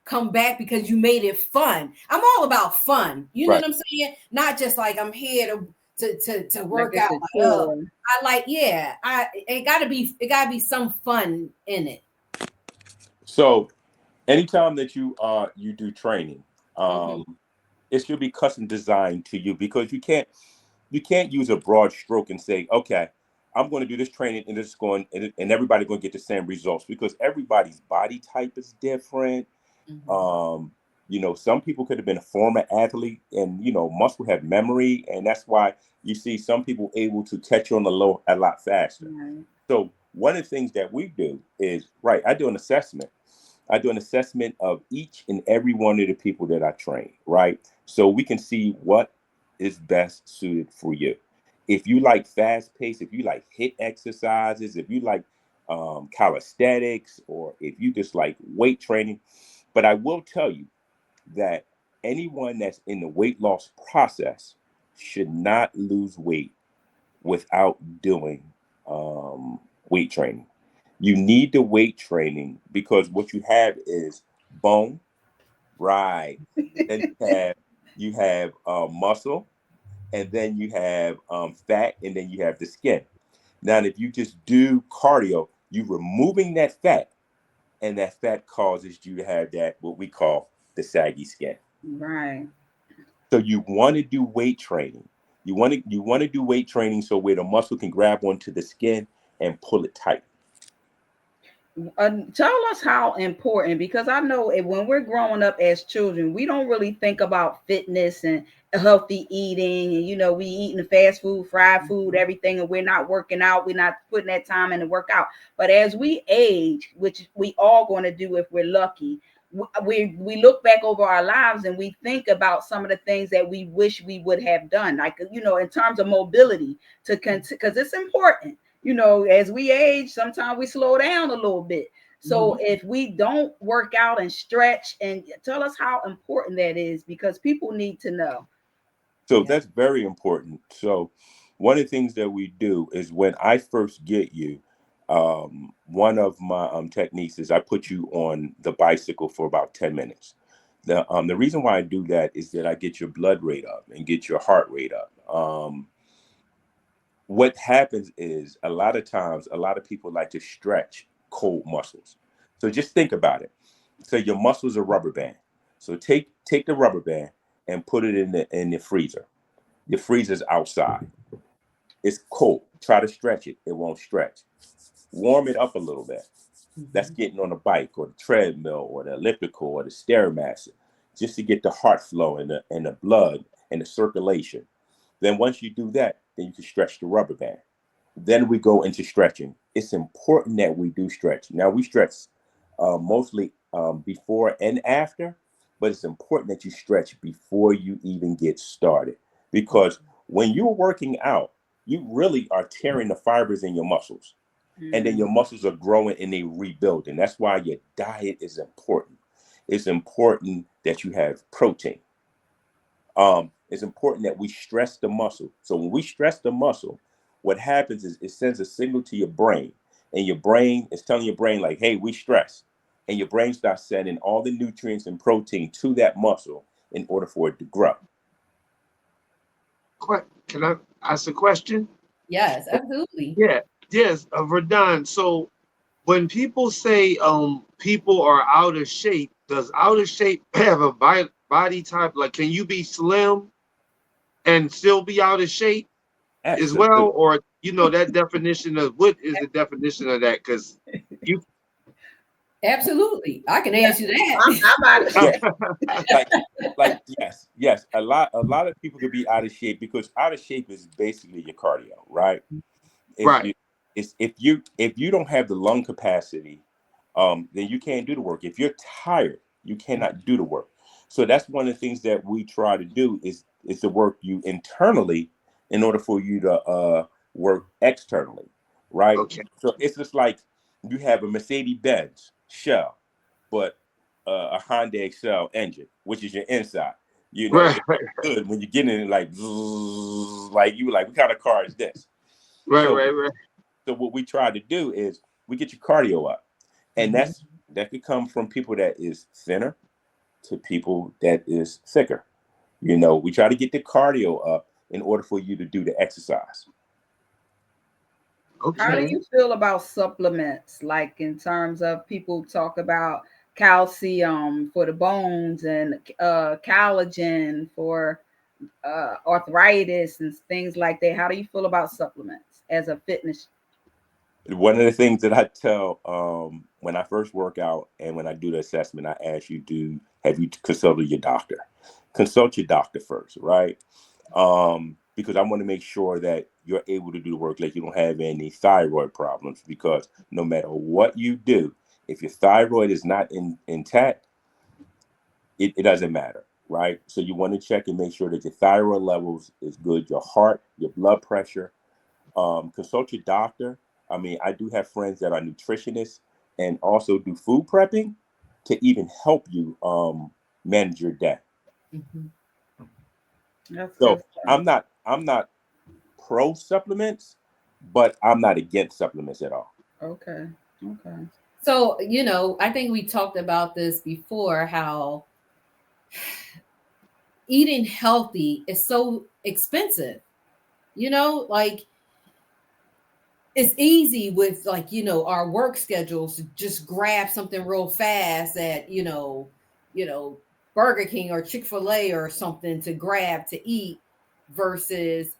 come back because you made it fun? I'm all about fun. You know
Right.
what I'm saying? Not just like I'm here to work
Like
out.
it's a chore.
I like, it gotta be some fun in it.
So anytime that you do training,
Mhm.
it should be custom designed to you, because you can't use a broad stroke and say, okay, I'm going to do this training and it's going and everybody's going to get the same results, because everybody's body type is different. Um, some people could have been a former athlete and muscle have memory, and that's why you see some people able to catch on the low a lot faster.
Right.
So one of the things that we do is, right, I do an assessment. I do an assessment of each and every one of the people that I train, right? So we can see what is best suited for you. If you like fast pace, if you like hit exercises, if you like calisthenics, or if you just like weight training. But I will tell you that anyone that's in the weight loss process should not lose weight without doing weight training. You need the weight training because what you have is bone, right? Then you have muscle, and then you have fat, and then you have the skin. Now, if you just do cardio, you're removing that fat, and that fat causes you to have that what we call the saggy skin.
Right.
So you want to do weight training. You want to do weight training so where the muscle can grab onto the skin and pull it tight.
Tell us how important, because I know when we're growing up as children, we don't really think about fitness and healthy eating, and we eating fast food, fried food, everything, and we're not working out, we're not putting that time in to work out. But as we age, which we all going to do if we're lucky, we look back over our lives and we think about some of the things that we wish we would have done, like in terms of mobility, because it's important. As we age, sometimes we slow down a little bit. So if we don't work out and stretch, and tell us how important that is, because people need to know.
So that's very important. So one of the things that we do is when I first get you, one of my techniques is I put you on the bicycle for about 10 minutes. The reason why I do that is that I get your blood rate up and get your heart rate up. What happens is a lot of times, a lot of people like to stretch cold muscles. So just think about it. So your muscles are rubber band. So take the rubber band and put it in the freezer. The freezer's outside. It's cold. Try to stretch it. It won't stretch. Warm it up a little bit. That's getting on the bike or the treadmill or the elliptical or the Stairmaster, just to get the heart flow and the blood and the circulation. Then once you do that, then you can stretch the rubber band. Then we go into stretching. It's important that we do stretch. Now we stretch mostly before and after, but it's important that you stretch before you even get started. Because when you're working out, you really are tearing the fibers in your muscles. And then your muscles are growing and they rebuilding. That's why your diet is important. It's important that you have protein. It's important that we stress the muscle. So when we stress the muscle, what happens is it sends a signal to your brain, and your brain is telling your brain like, hey, we stress. And your brain starts sending all the nutrients and protein to that muscle in order for it to grow.
Can I ask a question?
Yes, absolutely.
Yeah. Yes, Verdon. So when people say people are out of shape, does out of shape have a body type? Like, can you be slim and still be out of shape as well?
Absolutely.
Or that definition of what is the definition of that? Because you
Absolutely. I can answer that.
I'm out of shape.
Yes. A lot of people could be out of shape, because out of shape is basically your cardio, right? If
right.
you if you don't have the lung capacity, then you can't do the work. If you're tired, you cannot do the work. So that's one of the things that we try to do is to work you internally in order for you to work externally, right?
Okay.
So it's just like you have a Mercedes-Benz shell, but a Honda Excel engine, which is your inside.
Right.
It's good when you get in it, like zzz, like you like, what kind of car is this?
Right.
So
Right.
so what we try to do is we get your cardio up, and that could come from people that is thinner to people that is thicker. We try to get the cardio up in order for you to do the exercise.
How do
Okay.
you feel about supplements? Like, in terms of, people talk about calcium for the bones and collagen for arthritis and things like that. How do you feel about supplements as a fitness?
One of the things that I tell when I first work out and when I do the assessment, I ask you, have you consulted your doctor? Consult your doctor first, right? Because I want to make sure that you're able to do the work, like you don't have any thyroid problems, because no matter what you do, if your thyroid is not intact, it doesn't matter, right? So you want to check and make sure that your thyroid levels is good, your heart, your blood pressure. Consult your doctor. I mean, I do have friends that are nutritionists and also do food prepping to even help you manage your day.
That's
So
good.
I'm not pro supplements, but I'm not against supplements at all.
Okay. Okay.
So, I think we talked about this before, how eating healthy is so expensive. Like, it's easy with, like, our work schedules to just grab something real fast at, Burger King or Chick-fil-A or something to grab to eat, versus,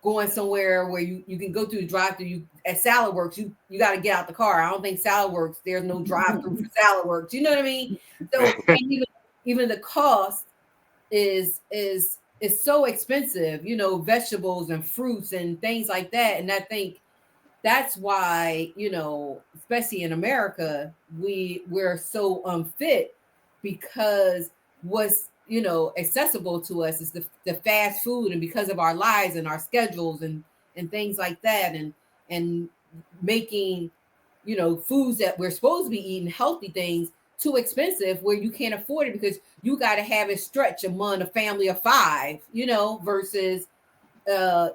going somewhere where you can go through the drive-through, you at Salad Works, you got to get out the car. I don't think Salad Works, there's no drive through for Salad Works. You know what I mean? So and even the cost is so expensive, you know, vegetables and fruits and things like that. And I think that's why, you know, especially in America, we're so unfit, because what's, you know, accessible to us is the fast food, and because of our lives and our schedules and things like that, and making, you know, foods that we're supposed to be eating, healthy things, too expensive where you can't afford it, because you got to have it stretch among a family of 5, you know, versus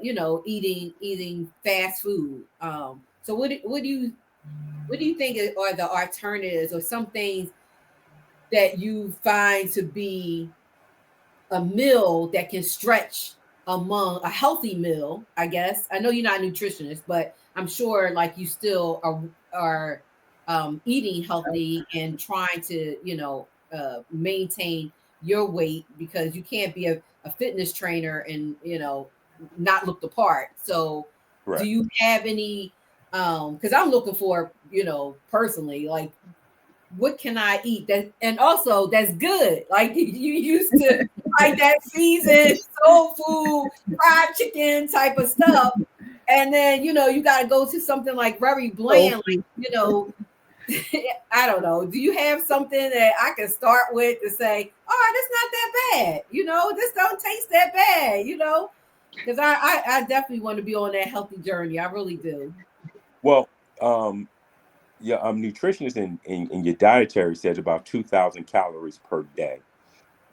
you know, eating fast food. So what do you think are the alternatives, or some things that you find to be a meal that can stretch among a healthy meal? I guess I know you're not a nutritionist, but I'm sure like you still are eating healthy and trying to, you know, maintain your weight, because you can't be a fitness trainer and, you know, not look the part. So do
Correct.
you have any because I'm looking for, you know, personally, like, what can I eat that, and also that's good? Like, you used to like that seasoned soul food, fried chicken type of stuff, and then, you know, you got to go to something like very bland, like, you know, I don't know. Do you have something that I can start with to say, oh, that's not that bad? You know, this don't taste that bad. You know, because I definitely want to be on that healthy journey. I really do.
Well, yeah, nutritionist in your dietary says about 2,000 calories per day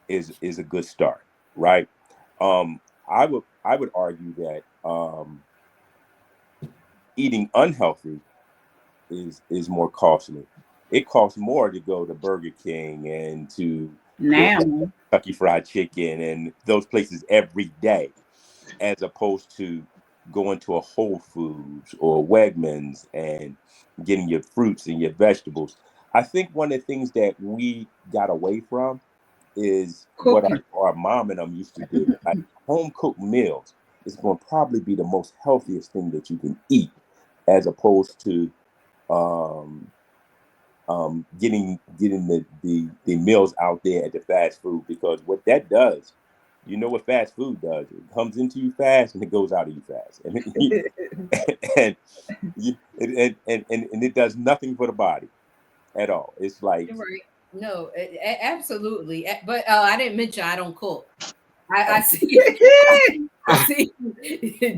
is a good start, right? I would argue that eating unhealthy is more costly. It costs more to go to Burger King and to go
Now,
to Kentucky Fried Chicken and those places every day, as opposed to going to a Whole Foods or Wegmans and getting your fruits and your vegetables. I think one of the things that we got away from is what
cooking.
our mom and them used to do. Like, home cooked meals is going to probably be the most healthiest thing that you can eat, as opposed to um, getting the meals out there at the fast food, because what that does, you know what fast food does? It comes into you fast and it goes out of you fast, and and and it does nothing for the body at all. It's like,
You're right. No, absolutely. But I didn't mention I don't cook. I
oh,
see. I see.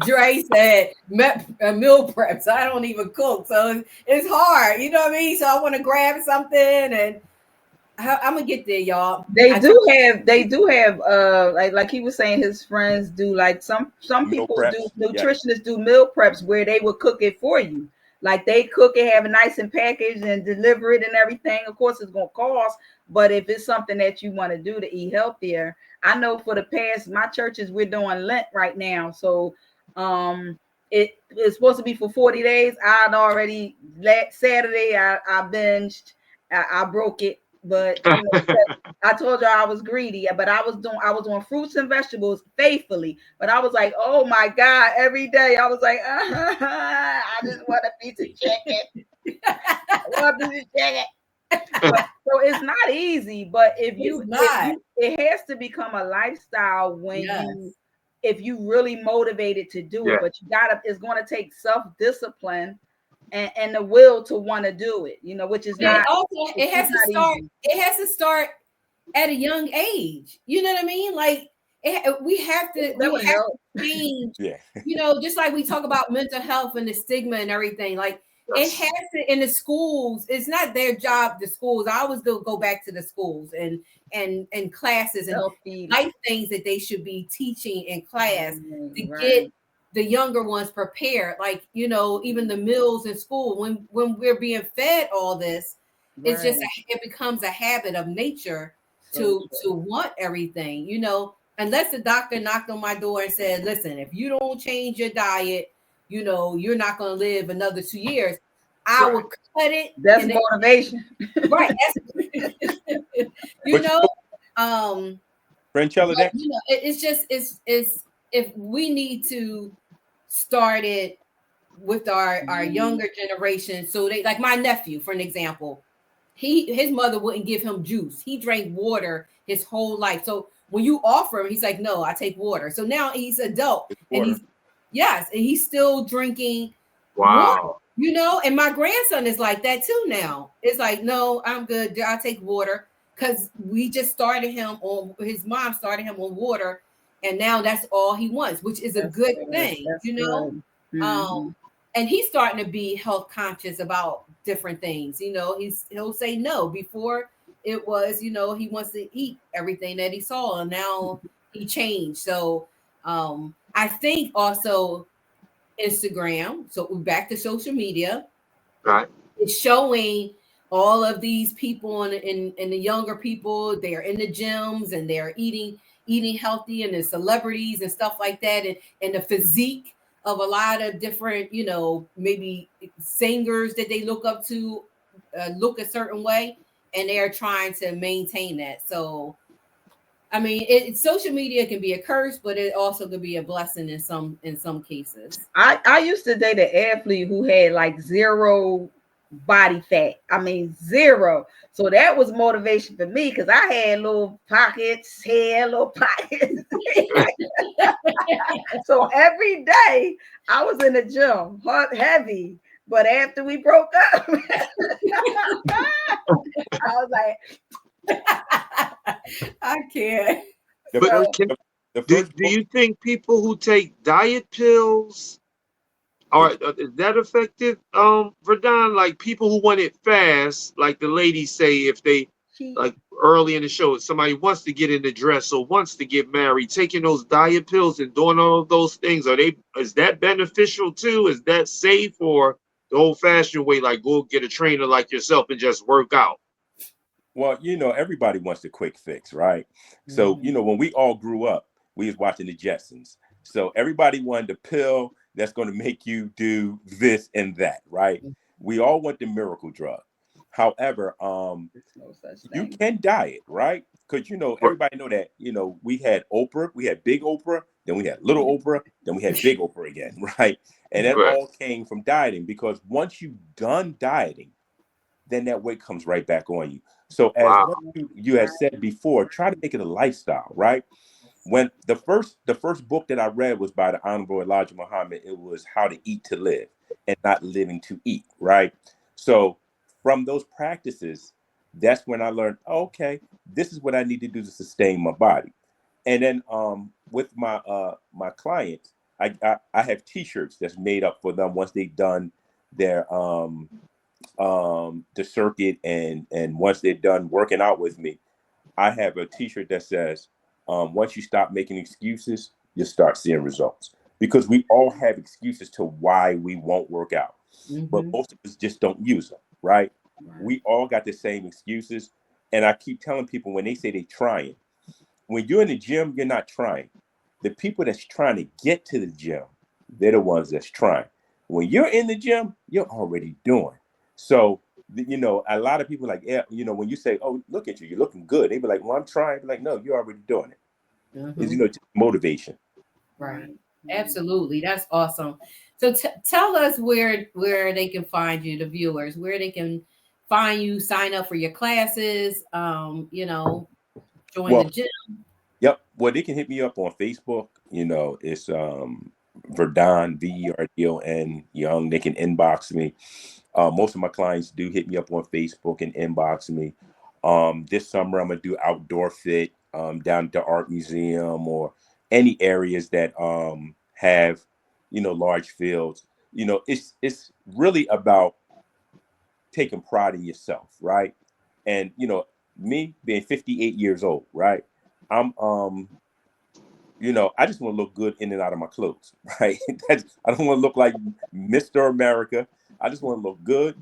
Dre said meal preps. I don't even cook, so it's hard. You know what I mean? So I want to grab something, and I'm gonna get there, y'all.
They do have like he was saying, his friends do, like some
meal
people do,
preps. Yeah,
nutritionists do meal preps where they will cook it for you. Like, they cook it, have it nice and packaged and deliver it and everything. Of course it's gonna cost, but if it's something that you want to do to eat healthier. I know for the past, my churches, we're doing Lent right now. So it is supposed to be for 40 days. I'd already Saturday I binged. I broke it, but you know, I told y'all I was greedy, but I was doing fruits and vegetables faithfully. But I was like, oh my God, every day I was like, I just want a piece of chicken. I want a piece of chicken. So it's not easy, but
It's not.
it has to become a lifestyle
Yes.
if you really motivated to do it.
Yeah.
But it's going to take self-discipline and the will to want to do it, you know, which is
And
not,
also, it has
it's
to
not
start.
easy.
It has to start at a young age. You know what I mean? Like, we have to.
That
We
would
have
help.
to change.
yeah.
You know, just like we talk about mental health and the stigma and everything. Like, it
Yes.
has to in the schools. It's not their job. The schools. I always go back to the schools and classes and
Self-feeding.
life things that they should be teaching in class to get
Right.
the younger ones prepared. Like, you know, even the meals in school, when we're being fed all this, it's just
Right.
it becomes a habit of nature
So
to want everything, you know, unless the doctor knocked on my door and said, listen, if you don't change your diet, you know, you're not going to live another 2 years. I
Right.
will cut it.
that's
And
motivation.
right, that's, you
But
know, um
Franchella,
but
that
you know, it's just it's if we need to start it with our younger generation. So they, like my nephew, for an example, his mother wouldn't give him juice. He drank water his whole life. So when you offer him, he's like, no, I take water. So now he's adult and he's still drinking water,
Wow.
you know. And my grandson is like that too now. It's like, no, I'm good. I take water, because we just started him on, his mom started him on water, and now that's all he wants, which is a good thing, you know.
Mm-hmm.
And he's starting to be health conscious about different things. You know, he'll say no. Before it was, you know, he wants to eat everything that he saw, and now he changed. So I think also Instagram. So we're back to social media.
Right.
It's showing all of these people and the younger people. They're in the gyms and they're eating healthy, and the celebrities and stuff like that, and the physique of a lot of different, you know, maybe singers that they look up to, look a certain way, and they're trying to maintain that. So I mean, social media can be a curse, but it also could be a blessing in some cases.
I used to date an athlete who had like zero body fat. I mean, zero. So that was motivation for me, because I had little pockets, hair, little pockets. So every day I was in the gym, hard, heavy. But after we broke up, I was like,
I can't.
The
But
first,
can,
the
do
first book,
you think people who take diet pills are is that effective? Verdon, like people who want it fast, like the ladies say, if they
she
like early in the show, if somebody wants to get in the dress or wants to get married, taking those diet pills and doing all of those things, is that beneficial too? Is that safe, or the old fashioned way, like go get a trainer like yourself and just work out?
well, you know, everybody wants the quick fix, right? So, you know, when we all grew up, we was watching the Jetsons. So everybody wanted the pill that's going to make you do this and that, right? We all want the miracle drug. However,
no such
you
thing.
can diet, right? Because, you know, everybody know that, you know, we had Oprah, we had big Oprah, then we had little Oprah, then we had big Oprah again, right? And that
Right.
all came from dieting, because once you've done dieting, then that weight comes right back on you. So as
Wow.
what you had said before, try to make it a lifestyle, right? When the first book that I read was by the Honorable Elijah Muhammad, it was How to Eat to Live and Not Living to Eat, right? So from those practices, that's when I learned, oh, okay, this is what I need to do to sustain my body. And then with my clients, I have T-shirts that's made up for them once they've done their the circuit, and once they're done working out with me, I have a T-shirt that says, once you stop making excuses, you start seeing results. Because we all have excuses to why we won't work out, but most of us just don't use them, right? We all got the same excuses, and I keep telling people when they say they're trying, when you're in the gym, you're not trying. The people that's trying to get to the gym, they're the ones that's trying. When you're in the gym, you're already doing. So, you know, a lot of people like, yeah, you know, when you say, "Oh, look at you, you're looking good," they be like, "Well, I'm trying." Be like, no, you're already doing it. It's, you know, just motivation.
Right. Absolutely. That's awesome. So tell us where they can find you, the viewers, where they can find you, sign up for your classes, you know, join the
Well,
gym.
yep. Well, they can hit me up on Facebook. You know, it's Verdon, Verdon Young. They can inbox me. Most of my clients do hit me up on Facebook and inbox me. This summer I'm gonna do outdoor fit down at the art museum or any areas that have, you know, large fields. You know, it's really about taking pride in yourself, right? And you know, me being 58 years old, right? I'm you know, I just want to look good in and out of my clothes, right? I don't want to look like Mr. America. I just want to look good.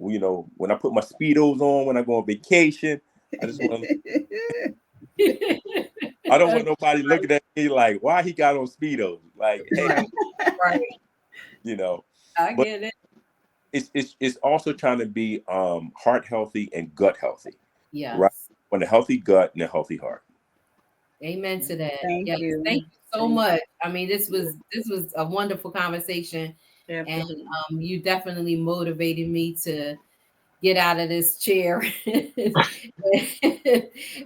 You know, when I put my Speedos on, when I go on vacation, I just want to, I don't want nobody looking at me like, why he got on Speedos? Like, hey,
Right.
you know,
I
but
get it.
it's also trying to be heart healthy and gut healthy, right?
Yes.
Want a healthy gut and a healthy heart.
Amen to that.
Thank
Yes.
you.
Thank you so much. I mean, this was a wonderful conversation. and
Absolutely.
you definitely motivated me to get out of this chair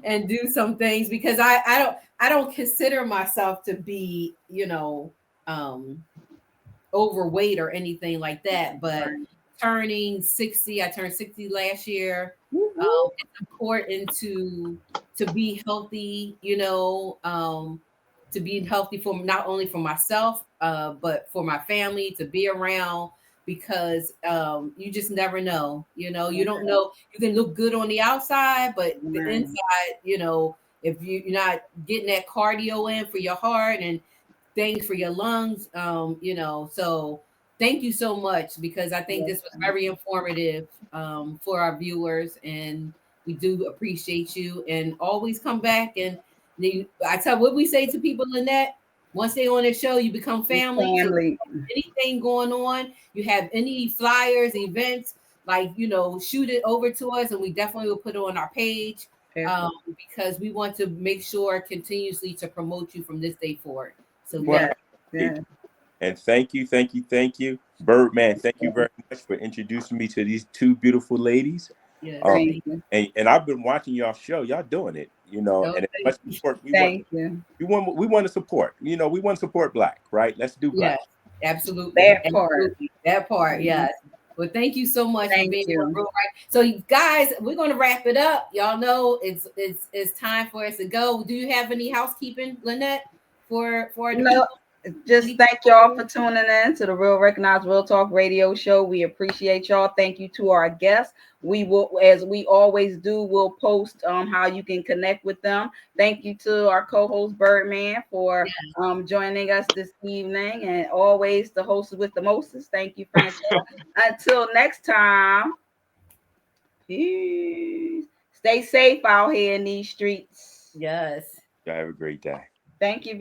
and do some things because I don't consider myself to be, overweight or anything like that. But
Right.
turning 60, I turned 60 last year.
Woo-hoo.
It's important to be healthy, to be healthy for not only for myself, but for my family, to be around because you just never know. You don't know. You can look good on the outside, but the
Right.
inside, if you're not getting that cardio in for your heart and things for your lungs, so thank you so much because I think
Yes.
this was very informative for our viewers, and we do appreciate you. And always come back. And I tell what we say to people, Lynette, once they on the show, you become family. So
Family.
anything going on, you have any flyers, events, like shoot it over to us, and we definitely will put it on our page because we want to make sure continuously to promote you from this day forward. So
Well,
yeah,
Yes. Yes.
and thank you, Birdman. Thank you very much for introducing me to these two beautiful ladies.
yes,
Um,
Thank
thank
you.
and I've been watching y'all show. Y'all doing it,
you. Oh,
and as
thank
much
you.
support
Thank you.
we want to support. We want to support Black, right? Let's do
Yes,
Black.
absolutely,
That part.
absolutely, that part.
Mhm.
Yes. Well, thank you so much for
Thank
being on
you.
Real Right. So, you guys, we're gonna wrap it up. Y'all know it's time for us to go. Do you have any housekeeping, Lynette, for the
No,
people?
just
Anything
thank
before
y'all
we
for tuning in to the Real Recognize Real Talk radio show. We appreciate y'all. Thank you to our guests. We will, as we always do, we'll post how you can connect with them. Thank you to our co-host Birdman for joining us this evening, and always the host with the mostest. Thank you, Franchella. Until next time, peace. Stay safe out here in these streets.
Yes.
Y'all have a great day.
Thank you.